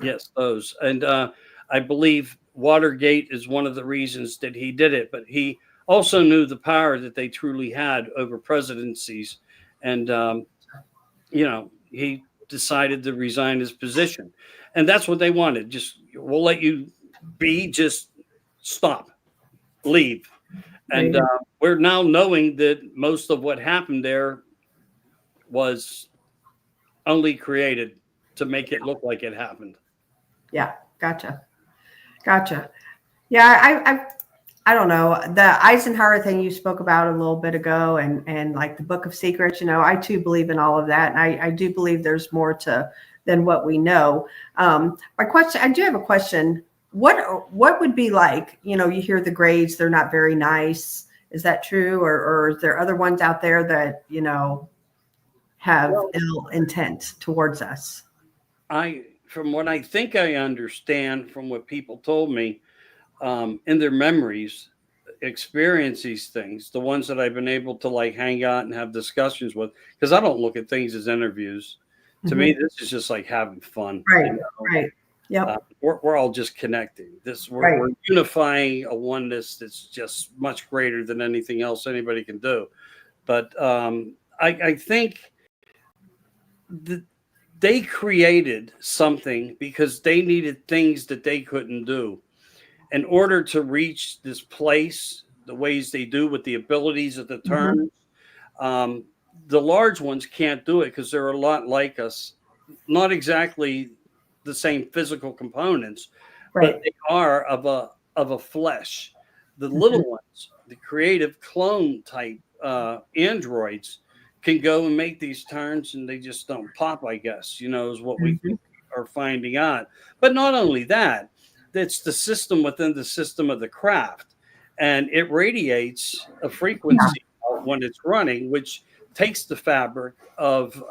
Yes, those. And I believe Watergate is one of the reasons that he did it, but he also knew the power that they truly had over presidencies. And, he decided to resign his position. And that's what they wanted. Just, we'll let you be, just stop, leave. And we're now knowing that most of what happened there was only created to make it look like it happened. Yeah. Gotcha. Yeah. I don't know, the Eisenhower thing you spoke about a little bit ago, and like the Book of Secrets, I too believe in all of that. And I do believe there's more than what we know. I do have a question. What would be like, you hear the grades, they're not very nice. Is that true? Or is there other ones out there that, have ill intent towards us? From what I think I understand from what people told me, in their memories, experience these things, the ones that I've been able to like hang out and have discussions with, because I don't look at things as interviews. To me, this is just like having fun. Right. Right. Yeah. We're all just connecting. We're unifying a oneness that's just much greater than anything else anybody can do. But I think they created something because they needed things that they couldn't do. In order to reach this place, the ways they do with the abilities of the terms, the large ones can't do it because they're a lot like us. Not exactly the same physical components, but they are of a flesh. The little ones, the creative clone type androids, can go and make these turns, and they just don't pop, I guess, is what we are finding out. But not only that, it's the system within the system of the craft, and it radiates a frequency when it's running, which takes the fabric of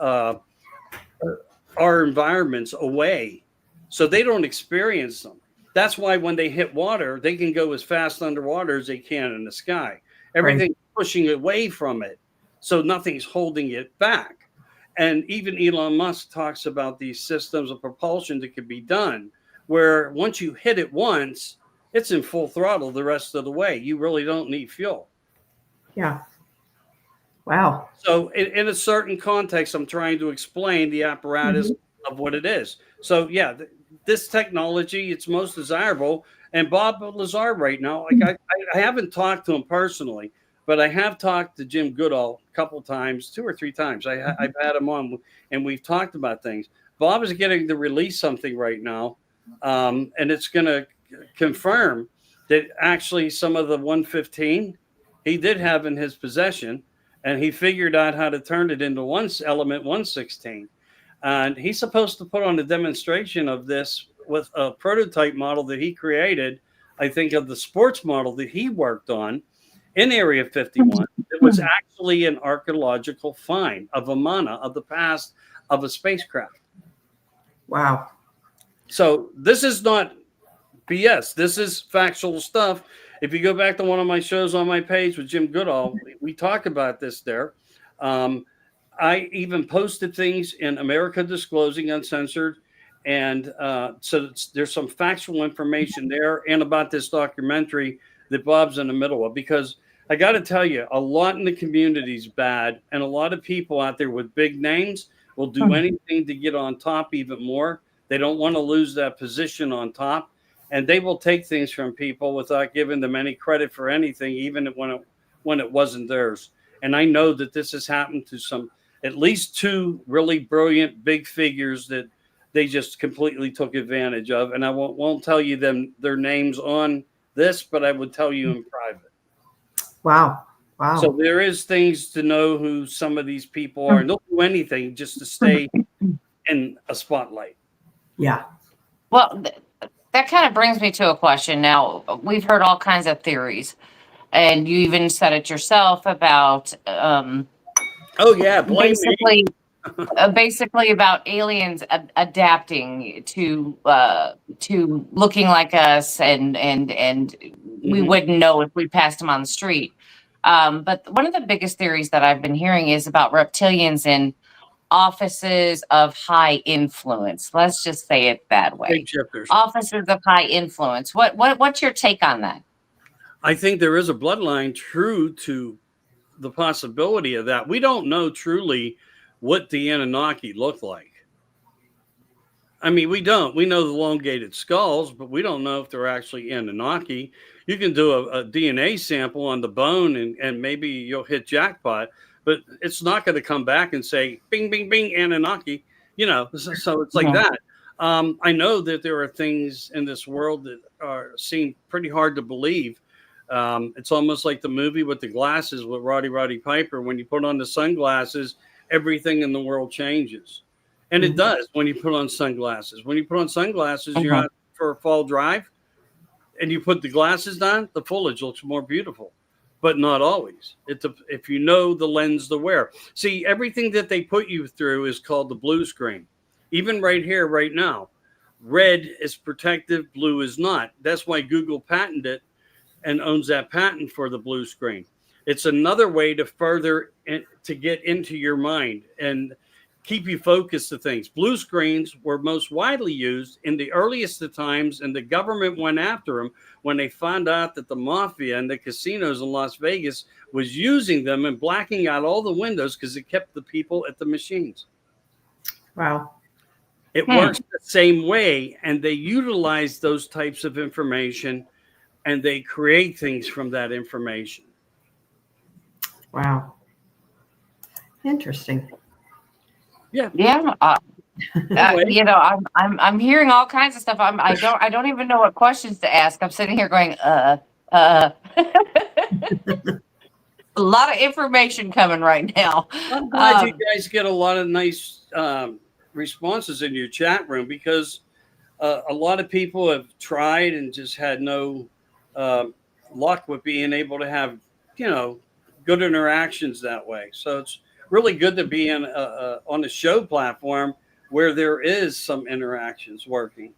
our environments away, so they don't experience them. That's why when they hit water, they can go as fast underwater as they can in the sky. Everything's pushing away from it, so nothing's holding it back. And even Elon Musk talks about these systems of propulsion that could be done, where once you hit it once, it's in full throttle the rest of the way. You really don't need fuel. Yeah. Wow. So in a certain context, I'm trying to explain the apparatus of what it is. So yeah, this technology, it's most desirable. And Bob Lazar right now, like I haven't talked to him personally, but I have talked to Jim Goodall a couple times, 2 or 3 times. I've had him on, and we've talked about things. Bob is getting to release something right now. And it's going to confirm that actually some of the 115 he did have in his possession, and he figured out how to turn it into element 116. And he's supposed to put on a demonstration of this with a prototype model that he created, I think, of the sports model that he worked on in Area 51. It was actually an archaeological find of a mana of the past of a spacecraft. Wow. So this is not BS. This is factual stuff. If you go back to one of my shows on my page with Jim Goodall, we talk about this there. I even posted things in America Disclosing Uncensored. And so there's some factual information there and about this documentary that Bob's in the middle of. Because I got to tell you, a lot in the community is bad. And a lot of people out there with big names will do anything to get on top even more. They don't want to lose that position on top, and they will take things from people without giving them any credit for anything, even when it wasn't theirs. And I know that this has happened to at least 2 really brilliant big figures that they just completely took advantage of. And I won't tell you their names on this, but I would tell you in private. Wow. So there is things to know who some of these people are. And they'll do anything just to stay in a spotlight. Yeah. Well, that kind of brings me to a question. Now, we've heard all kinds of theories, and you even said it yourself about oh yeah, basically about aliens adapting to looking like us, and we wouldn't know if we passed them on the street. But one of the biggest theories that I've been hearing is about reptilians in offices of high influence. Let's just say it that way. Offices of high influence. What's your take on that? I think there is a bloodline true to the possibility of that. We don't know truly what the Anunnaki look like. I mean, we don't. We know the elongated skulls, but we don't know if they're actually Anunnaki. You can do a DNA sample on the bone and maybe you'll hit jackpot, but it's not going to come back and say, bing, bing, bing, Anunnaki. So it's like that. I know that there are things in this world that seem pretty hard to believe. It's almost like the movie with the glasses with Roddy Piper. When you put on the sunglasses, everything in the world changes. And it does when you put on sunglasses. When you put on sunglasses, you're out for a fall drive and you put the glasses on, the foliage looks more beautiful, but not always. If you know the lens to wear. See, everything that they put you through is called the blue screen. Even right here, right now, red is protective, blue is not. That's why Google patented it and owns that patent for the blue screen. It's another way to to get into your mind and keep you focused to things. Blue screens were most widely used in the earliest of times, and the government went after them when they found out that the mafia and the casinos in Las Vegas was using them and blacking out all the windows because it kept the people at the machines. Wow. It works the same way, and they utilize those types of information, and they create things from that information. Wow. Interesting. Yeah. I'm hearing all kinds of stuff. I don't even know what questions to ask. I'm sitting here going, a lot of information coming right now. I'm glad you guys get a lot of nice responses in your chat room, because a lot of people have tried and just had no luck with being able to have, good interactions that way. So it's really good to be on a show platform where there is some interactions working.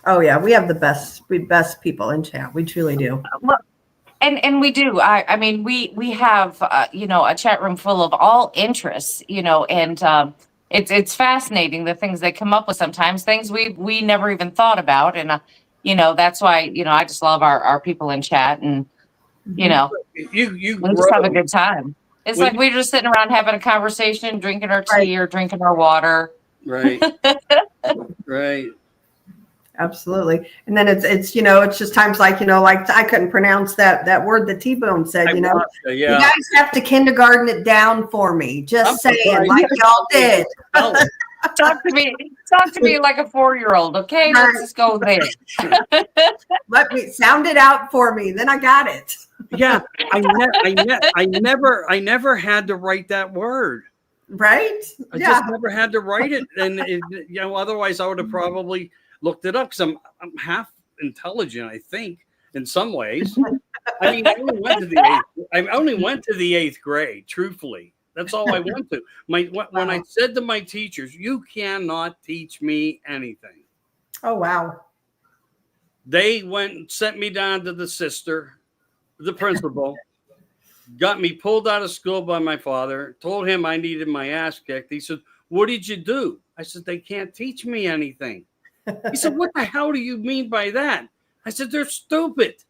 Oh yeah, we have the best people in chat. We truly do. Well, and we do. I mean, we have a chat room full of all interests. And it's fascinating the things they come up with. Sometimes things we never even thought about, and that's why I just love our people in chat, and we just have a good time. It's like we're just sitting around having a conversation, drinking our tea or drinking our water. Right. Right. Absolutely. And then it's just times like I couldn't pronounce that word that T-Bone said, you guys have to kindergarten it down for me. Just saying, like y'all did. Talk to me like a 4-year-old. Okay. Right. Let's just go there. Let me sound it out for me. Then I got it. Yeah. I never had to write that word. Right. I just never had to write it. And otherwise I would have probably looked it up, because I'm half intelligent, I think, in some ways. I mean, I only went to the 8th grade, truthfully. That's all I went to. When I said to my teachers, you cannot teach me anything. Oh, wow. They went and sent me down to the principal, got me pulled out of school by my father, told him I needed my ass kicked. He said, what did you do? I said, they can't teach me anything. He said, what the hell do you mean by that? I said, they're stupid.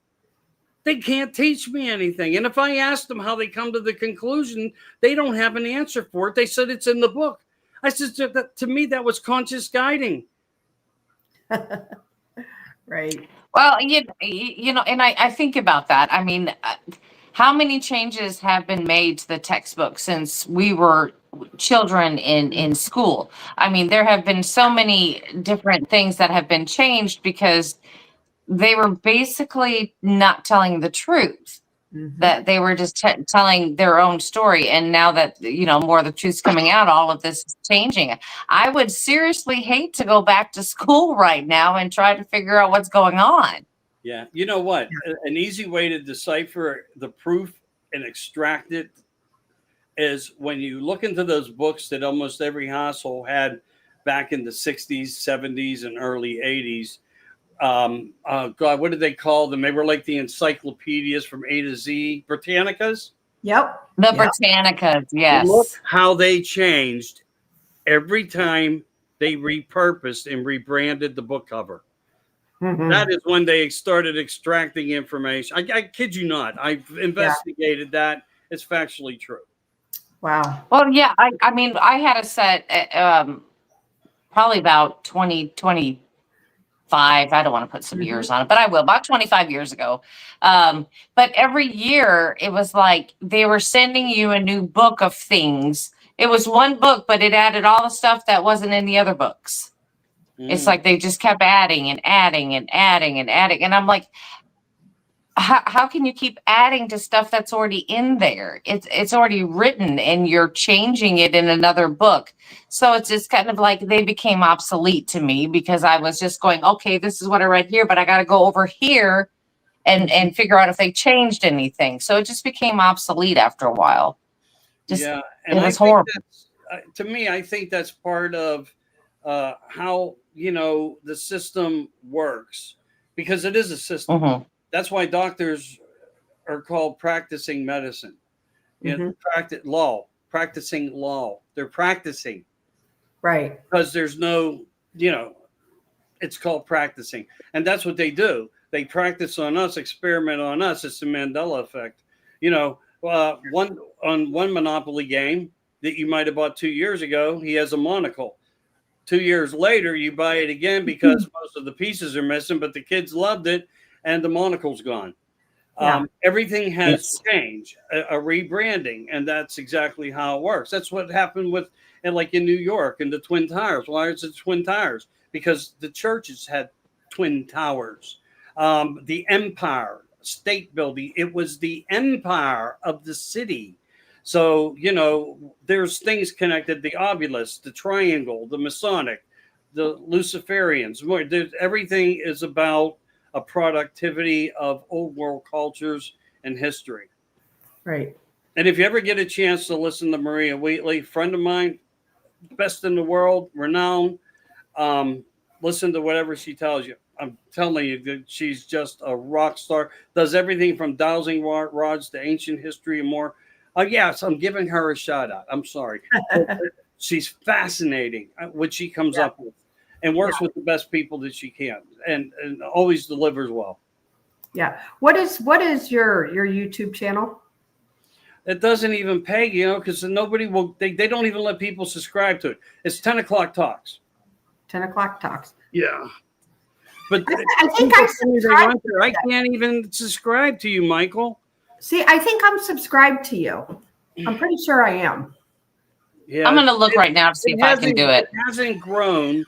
They can't teach me anything. And if I asked them how they come to the conclusion, they don't have an answer for it. They said it's in the book. I said, to me, that was conscious guiding. Right. Well, you know, and I think about that. I mean, how many changes have been made to the textbook since we were children in school? I mean, there have been so many different things that have been changed because they were basically not telling the truth. Mhm. That they were just telling their own story, and now that more of the truth's coming out, all of this is changing. I would seriously hate to go back to school right now and try to figure out what's going on. Yeah. You know what? An easy way to decipher the proof and extract it is when you look into those books that almost every household had back in the 60s, 70s, and early 80s. God, what did they call them? They were like the encyclopedias from A to Z, Britannicas. Yep. The Yep. Britannicas, Look yes. how they changed every time they repurposed and rebranded the book cover. Mhm. That is when they started extracting information. I kid you not. I've investigated that. It's factually true. Wow. Well, yeah, I mean, I had a set probably about 2025. I don't want to put some years on it, but I will. About 25 years ago. But every year it was like they were sending you a new book of things. It was one book, but it added all the stuff that wasn't in the other books. It's like they just kept adding and adding and adding and adding. And I'm like, how can you keep adding to stuff that's already in there? It's already written and you're changing it in another book. So it's just kind of like they became obsolete to me because I was just going, okay, this is what I read here, but I got to go over here and figure out if they changed anything. So it just became obsolete after a while. Just, yeah, it and I was think horrible. to me, I think that's part of how the system works, because it is a system. Mhm. That's why doctors are called practicing medicine. Practicing law. They're practicing Right. because there's no, it's called practicing. And that's what they do. They practice on us, experiment on us. It's the Mandela effect. One Monopoly game that you might have bought 2 years ago, he has a monocle. 2 years later, you buy it again because most of the pieces are missing, but the kids loved it and the monocle's gone. Yeah. Everything has changed, a rebranding, and that's exactly how it works. That's what happened with, and like in New York, and the Twin Towers. Why is it Twin Towers? Because the churches had twin towers. The Empire State Building, it was the empire of the city. So, there's things connected, the obelisk, the triangle, the Masonic, the Luciferians. Everything is about a productivity of old world cultures and history. Right. And if you ever get a chance to listen to Maria Wheatley, friend of mine, best in the world, renowned, listen to whatever she tells you. I'm telling you that she's just a rock star. Does everything from dowsing rods to ancient history and more. Yes, I'm giving her a shout out. I'm sorry. She's fascinating what she comes up with, and works with the best people that she can, and always delivers well. Yeah. What is your YouTube channel? It doesn't even pay, because nobody will. They don't even let people subscribe to it. It's 10 o'clock talks. 10 o'clock talks. Yeah. But I think I subscribed. I can't even subscribe to you, Michael. See, I think I'm subscribed to you. I'm pretty sure I am. Yeah, I'm going to look right now to see if I can do it. It hasn't grown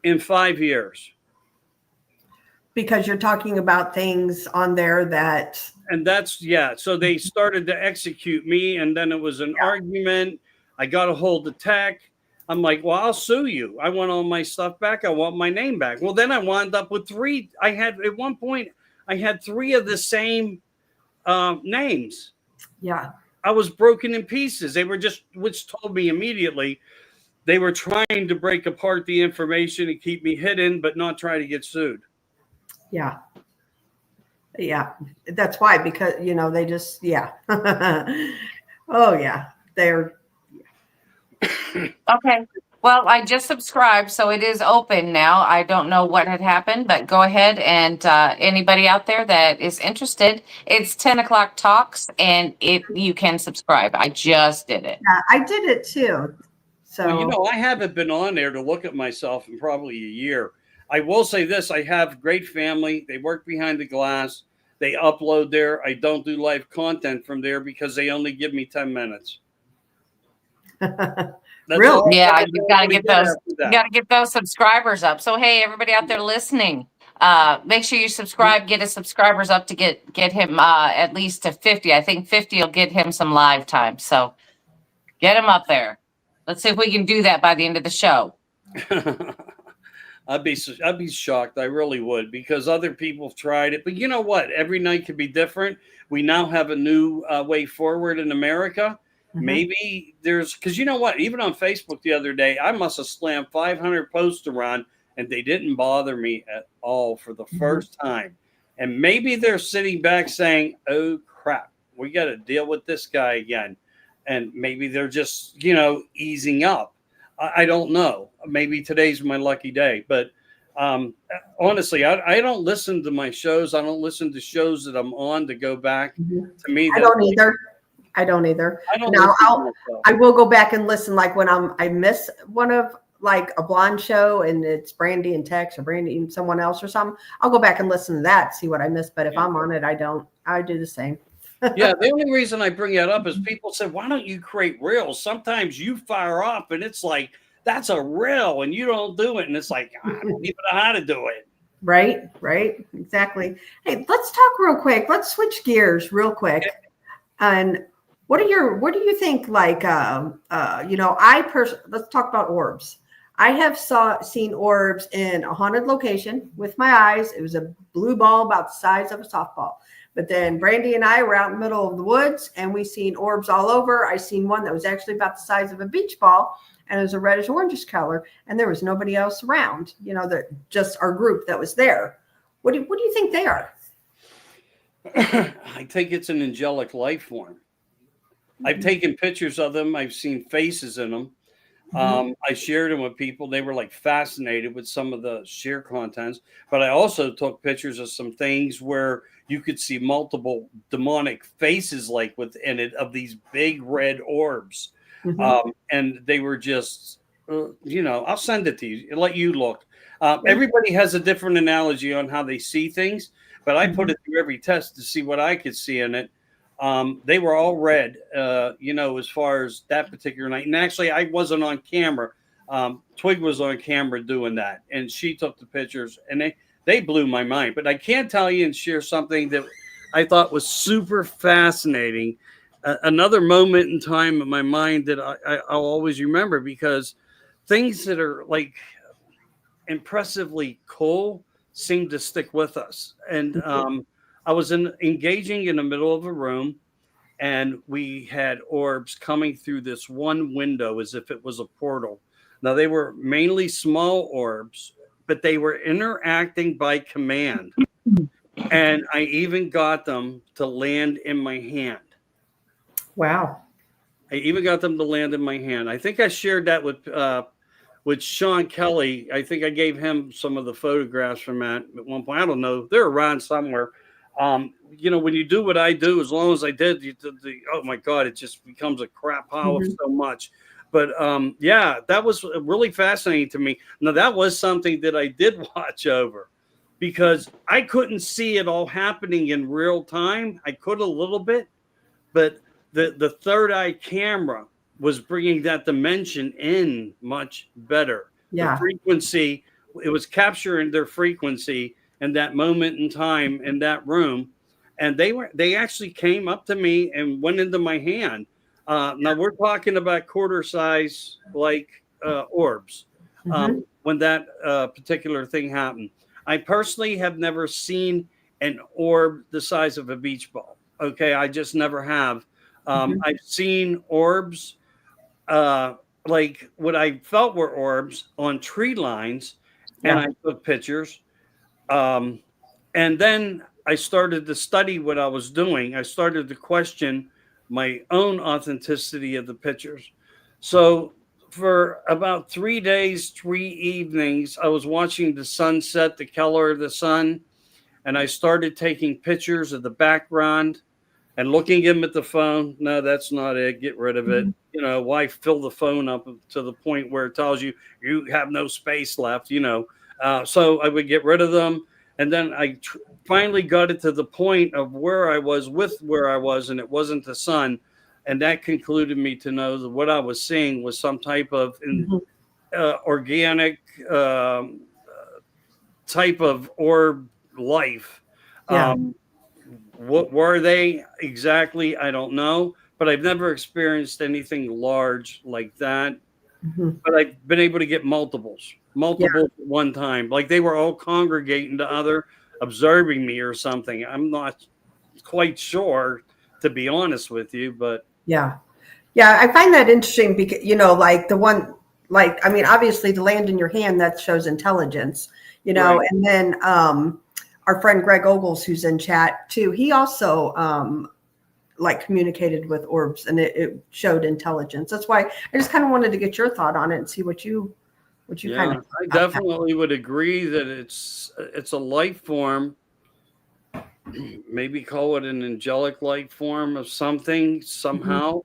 in 5 years. Because you're talking about things on there that. And that's, so they started to execute me, and then it was an argument. I got a hold of tech. I'm like, well, I'll sue you. I want all my stuff back. I want my name back. Well, then I wound up with 3. At one point, I had 3 of the same names. Yeah. I was broken in pieces. They were which told me immediately they were trying to break apart the information and keep me hidden, but not try to get sued. Yeah. Yeah. That's why, because, they just, oh, yeah. They're. Okay. Well, I just subscribed, so it is open now. I don't know what had happened, but go ahead and anybody out there that is interested, it's 10 o'clock talks, and you can subscribe. I just did it. Yeah, I did it too. So Well, I haven't been on there to look at myself in probably a year. I will say this: I have great family. They work behind the glass. They upload there. I don't do live content from there because they only give me 10 minutes. That's Really? all. Yeah, That's you all gotta I'm gonna get those. after You that. gotta get those subscribers up. So hey, everybody out there listening, make sure you subscribe. Get his subscribers up to get him at least to 50. I think 50 will get him some live time. So get him up there. Let's see if we can do that by the end of the show. I'd be shocked. I really would, because other people have tried it. But you know what? Every night could be different. We now have a new way forward in America. Maybe there's, because you know what? Even on Facebook the other day, I must have slammed 500 posts around, and they didn't bother me at all for the first time. And maybe they're sitting back saying, "Oh crap, we got to deal with this guy again." And maybe they're just, easing up. I don't know. Maybe today's my lucky day, but honestly, I don't listen to my shows. I don't listen to shows that I'm on to go back. To me, I don't either. I don't either. Now I will go back and listen, like when I miss one of like a blonde show and it's Brandy and Tex or Brandy and someone else or something. I'll go back and listen to that, see what I missed. But if I'm on it, I don't. I do the same. Yeah, the only reason I bring that up is people said, "Why don't you create reels?" Sometimes you fire up and it's like, that's a reel and you don't do it. And it's like, I don't even know how to do it. Right, exactly. Hey, let's talk real quick. Let's switch gears real quick. And what do you think? Like, let's talk about orbs. I have seen orbs in a haunted location with my eyes. It was a blue ball about the size of a softball. But then Brandy and I were out in the middle of the woods and we seen orbs all over. I seen one that was actually about the size of a beach ball and it was a reddish orangish color and there was nobody else around, that just our group that was there. What do you think they are? I think it's an angelic life form. I've taken pictures of them. I've seen faces in them. I shared them with people. They were like fascinated with some of the share contents, but I also took pictures of some things where you could see multiple demonic faces like within it of these big red orbs. And they were just, I'll send it to you and let you look. Everybody has a different analogy on how they see things, but I put it through every test to see what I could see in it. They were all red, as far as that particular night. And actually, I wasn't on camera. Twig was on camera doing that, and she took the pictures, and they blew my mind. But I can tell you and share something that I thought was super fascinating. Another moment in time in my mind that I'll always remember, because things that are like impressively cool seem to stick with us. And I was engaging in the middle of a room, and we had orbs coming through this one window as if it was a portal. Now, they were mainly small orbs, but they were interacting by command. And I even got them to land in my hand. Wow. I even got them to land in my hand. I think I shared that with Sean Kelly. I think I gave him some of the photographs from that at one point. I don't know. They're around somewhere. When you do what I do, as long as I did, oh my God, it just becomes a crap pile of so much. But that was really fascinating to me. Now, that was something that I did watch over, because I couldn't see it all happening in real time. I could a little bit, but the third eye camera was bringing that dimension in much better. Yeah. The frequency, it was capturing their frequency in that moment in time in that room. And they actually came up to me and went into my hand. Now we're talking about quarter size, like orbs. When that particular thing happened, I personally have never seen an orb the size of a beach ball. Okay. I just never have. I've seen orbs, like what I felt were orbs on tree lines, and I took pictures. And then I started to study what I was doing. I started to question my own authenticity of the pictures. So for about 3 days, 3 evenings, I was watching the sunset, the color of the sun, and I started taking pictures of the background and looking at them at the phone. No, that's not it. Get rid of it. Why fill the phone up to the point where it tells you you have no space left? So I would get rid of them. And then I finally got it to the point of where I was with where I was, and it wasn't the sun. And that concluded me to know that what I was seeing was some type of organic type of orb life. Yeah. What were they exactly? I don't know, but I've never experienced anything large like that. But I've been able to get multiples at one time. Like they were all congregating to other, observing me or something. I'm not quite sure, to be honest with you, but Yeah. Yeah. I find that interesting because, like the one, like, I mean, obviously the land in your hand, that shows intelligence, Right. and then our friend Greg Ogles, who's in chat too, he also like communicated with orbs, and it showed intelligence. That's why I just kind of wanted to get your thought on it and see what you kind of. I definitely would agree that it's a life form. Maybe call it an angelic life form of something somehow.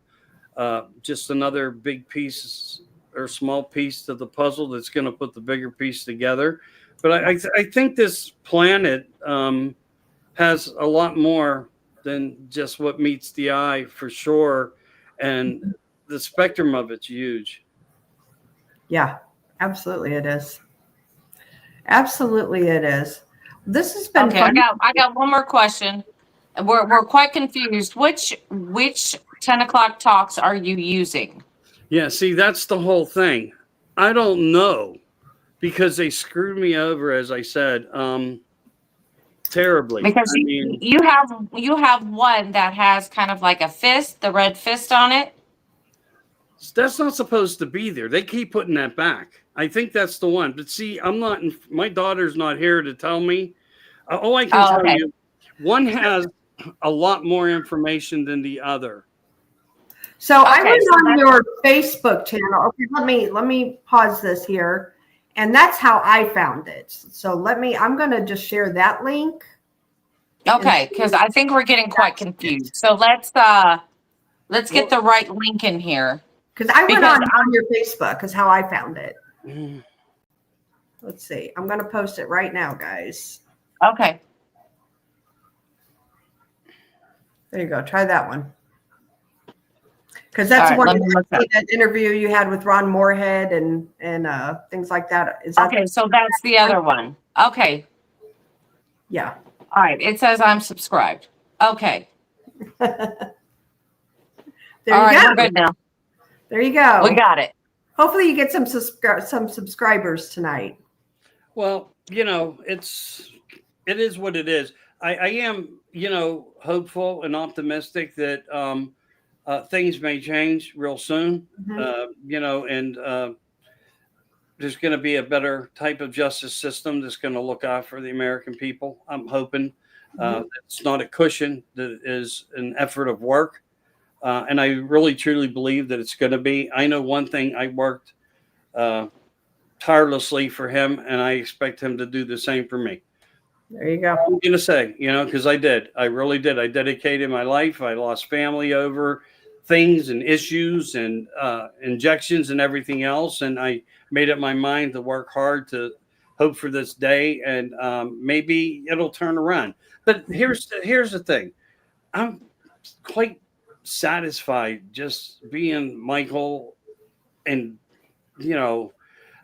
Just another big piece or small piece to the puzzle that's going to put the bigger piece together. But I think this planet has a lot more than just what meets the eye, for sure, and the spectrum of it's huge. Yeah, absolutely, it is. Absolutely, it is. This has been Okay, fun. I got one more question. We're quite confused. Which 10 o'clock talks are you using? Yeah, see, that's the whole thing. I don't know, because they screwed me over, as I said, terribly. Because I mean, you have one that has kind of like a fist, the red fist on it. that's not supposed to be there. They keep putting that back. I think that's the one. But see, I'm not. My daughter's not here to tell me. All I can tell you, one has a lot more information than the other. So I went on your Facebook channel. Okay, let me pause this here, and that's how I found it. So I'm going to just share that link. Okay, because I think we're getting quite confused. So let's get the right link in here. Because I went on your Facebook is how I found it. Let's see. I'm going to post it right now, guys. Okay. There you go. Try that one. Because that's one that interview you had with Ron Moorhead and things like that. Is that okay? So that's the other one. Okay. Yeah. All right. It says I'm subscribed. Okay. There you go. We're good now. There you go. We got it. Hopefully you get some subscribers tonight. Well, it is what it is. I am, hopeful and optimistic that things may change real soon. And there's going to be a better type of justice system that's going to look out for the American people. I'm hoping it's not a cushion, that is an effort of work. And I really, truly believe that it's going to be. I know one thing, I worked tirelessly for him, and I expect him to do the same for me. There you go. I'm going to say, because I did. I really did. I dedicated my life. I lost family over things and issues and injections and everything else. And I made up my mind to work hard to hope for this day, and maybe it'll turn around. But here's the thing. I'm quite satisfied just being Michael, and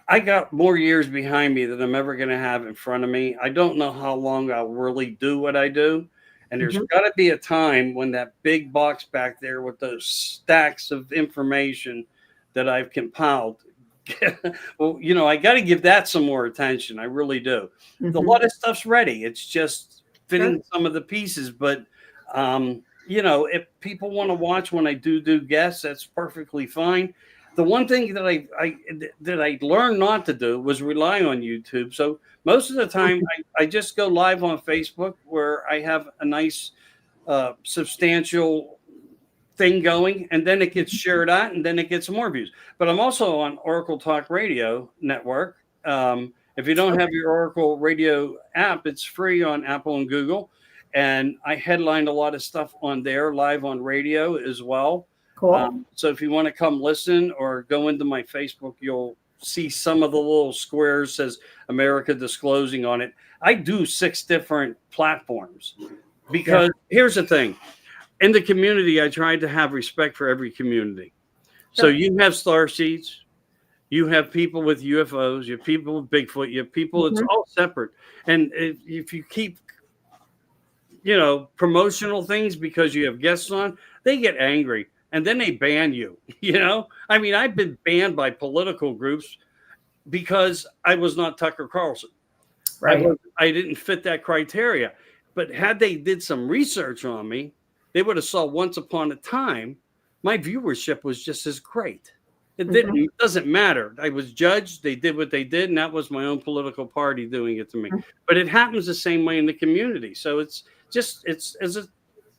I got more years behind me than I'm ever going to have in front of me. I don't know how long I'll really do what I do. And there's got to be a time when that big box back there with those stacks of information that I've compiled, well, I got to give that some more attention. I really do. A lot of stuff's ready. It's just fitting some of the pieces. But, if people want to watch when I do guests, that's perfectly fine. The one thing that I learned not to do was rely on YouTube. So most of the time I just go live on Facebook, where I have a nice substantial thing going, and then it gets shared out, and then it gets more views. But I'm also on Oracle Talk Radio Network. If you don't have your Oracle Radio app, it's free on Apple and Google. And I headlined a lot of stuff on there, live on radio as well. Cool. So if you want to come listen or go into my Facebook, you'll see some of the little squares says America Disclosing on it. I do 6 different platforms because here's the thing. In the community, I tried to have respect for every community. So you have starseeds, you have people with UFOs, you have people with Bigfoot, you have people, it's all separate. And if you keep, promotional things because you have guests on, they get angry and then they ban you, I mean, I've been banned by political groups because I was not Tucker Carlson. Right. I didn't fit that criteria. But had they did some research on me, they would have saw once upon a time, my viewership was just as great. It doesn't matter. I was judged. They did what they did, and that was my own political party doing it to me. But it happens the same way in the community. So it's a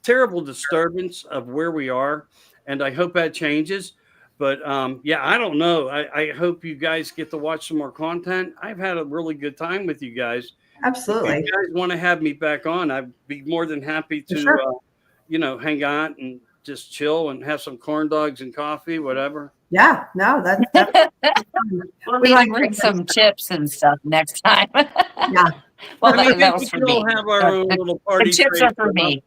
terrible disturbance of where we are, and I hope that changes. But I don't know. I hope you guys get to watch some more content. I've had a really good time with you guys. Absolutely. If you guys want to have me back on, I'd be more than happy to, hang out and just chill and have some corn dogs and coffee, whatever. Yeah, no, that's we like bring some chips and stuff next time. Yeah. Well, that was for me. Have our own little party. The chips are for me.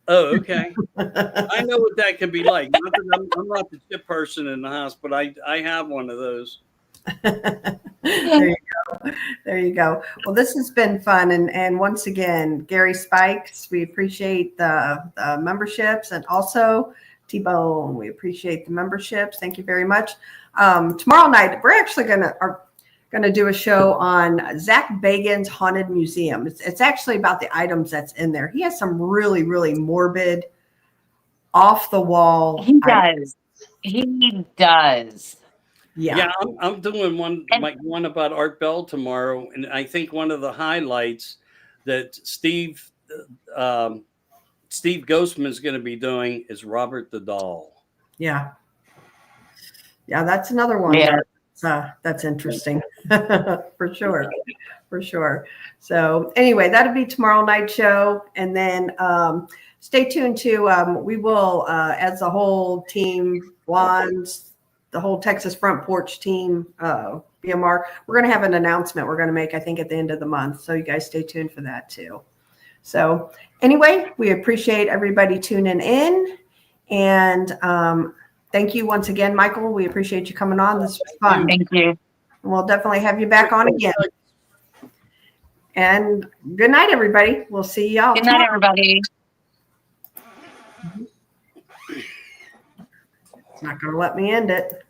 Oh, okay. I know what that can be like. I'm not the chip person in the house, but I have one of those. There you go. Well, this has been fun. And once again, Gary Spikes, we appreciate the memberships, and also T-Bone, we appreciate the memberships. Thank you very much. Tomorrow night, we're actually going to do a show on Zach Bagan's Haunted Museum. It's actually about the items that's in there. He has some really, really morbid, off the wall. He does. He does. Yeah, I'm doing one about Art Bell tomorrow, and I think one of the highlights that Steve Ghostman is going to be doing is Robert the Doll. Yeah, that's another one. Yeah. That's interesting. For sure. So anyway, that'll be tomorrow night show, and then stay tuned to we will as the whole team, Wands, the whole Texas Front Porch team, BMR, we're going to have an announcement we're going to make, I think, at the end of the month. So you guys stay tuned for that too. So anyway, we appreciate everybody tuning in, and thank you once again, Michael. We appreciate you coming on. This was fun. Thank you. And we'll definitely have you back on again. And good night, everybody. We'll see y'all. Good night, everybody. It's not going to let me end it.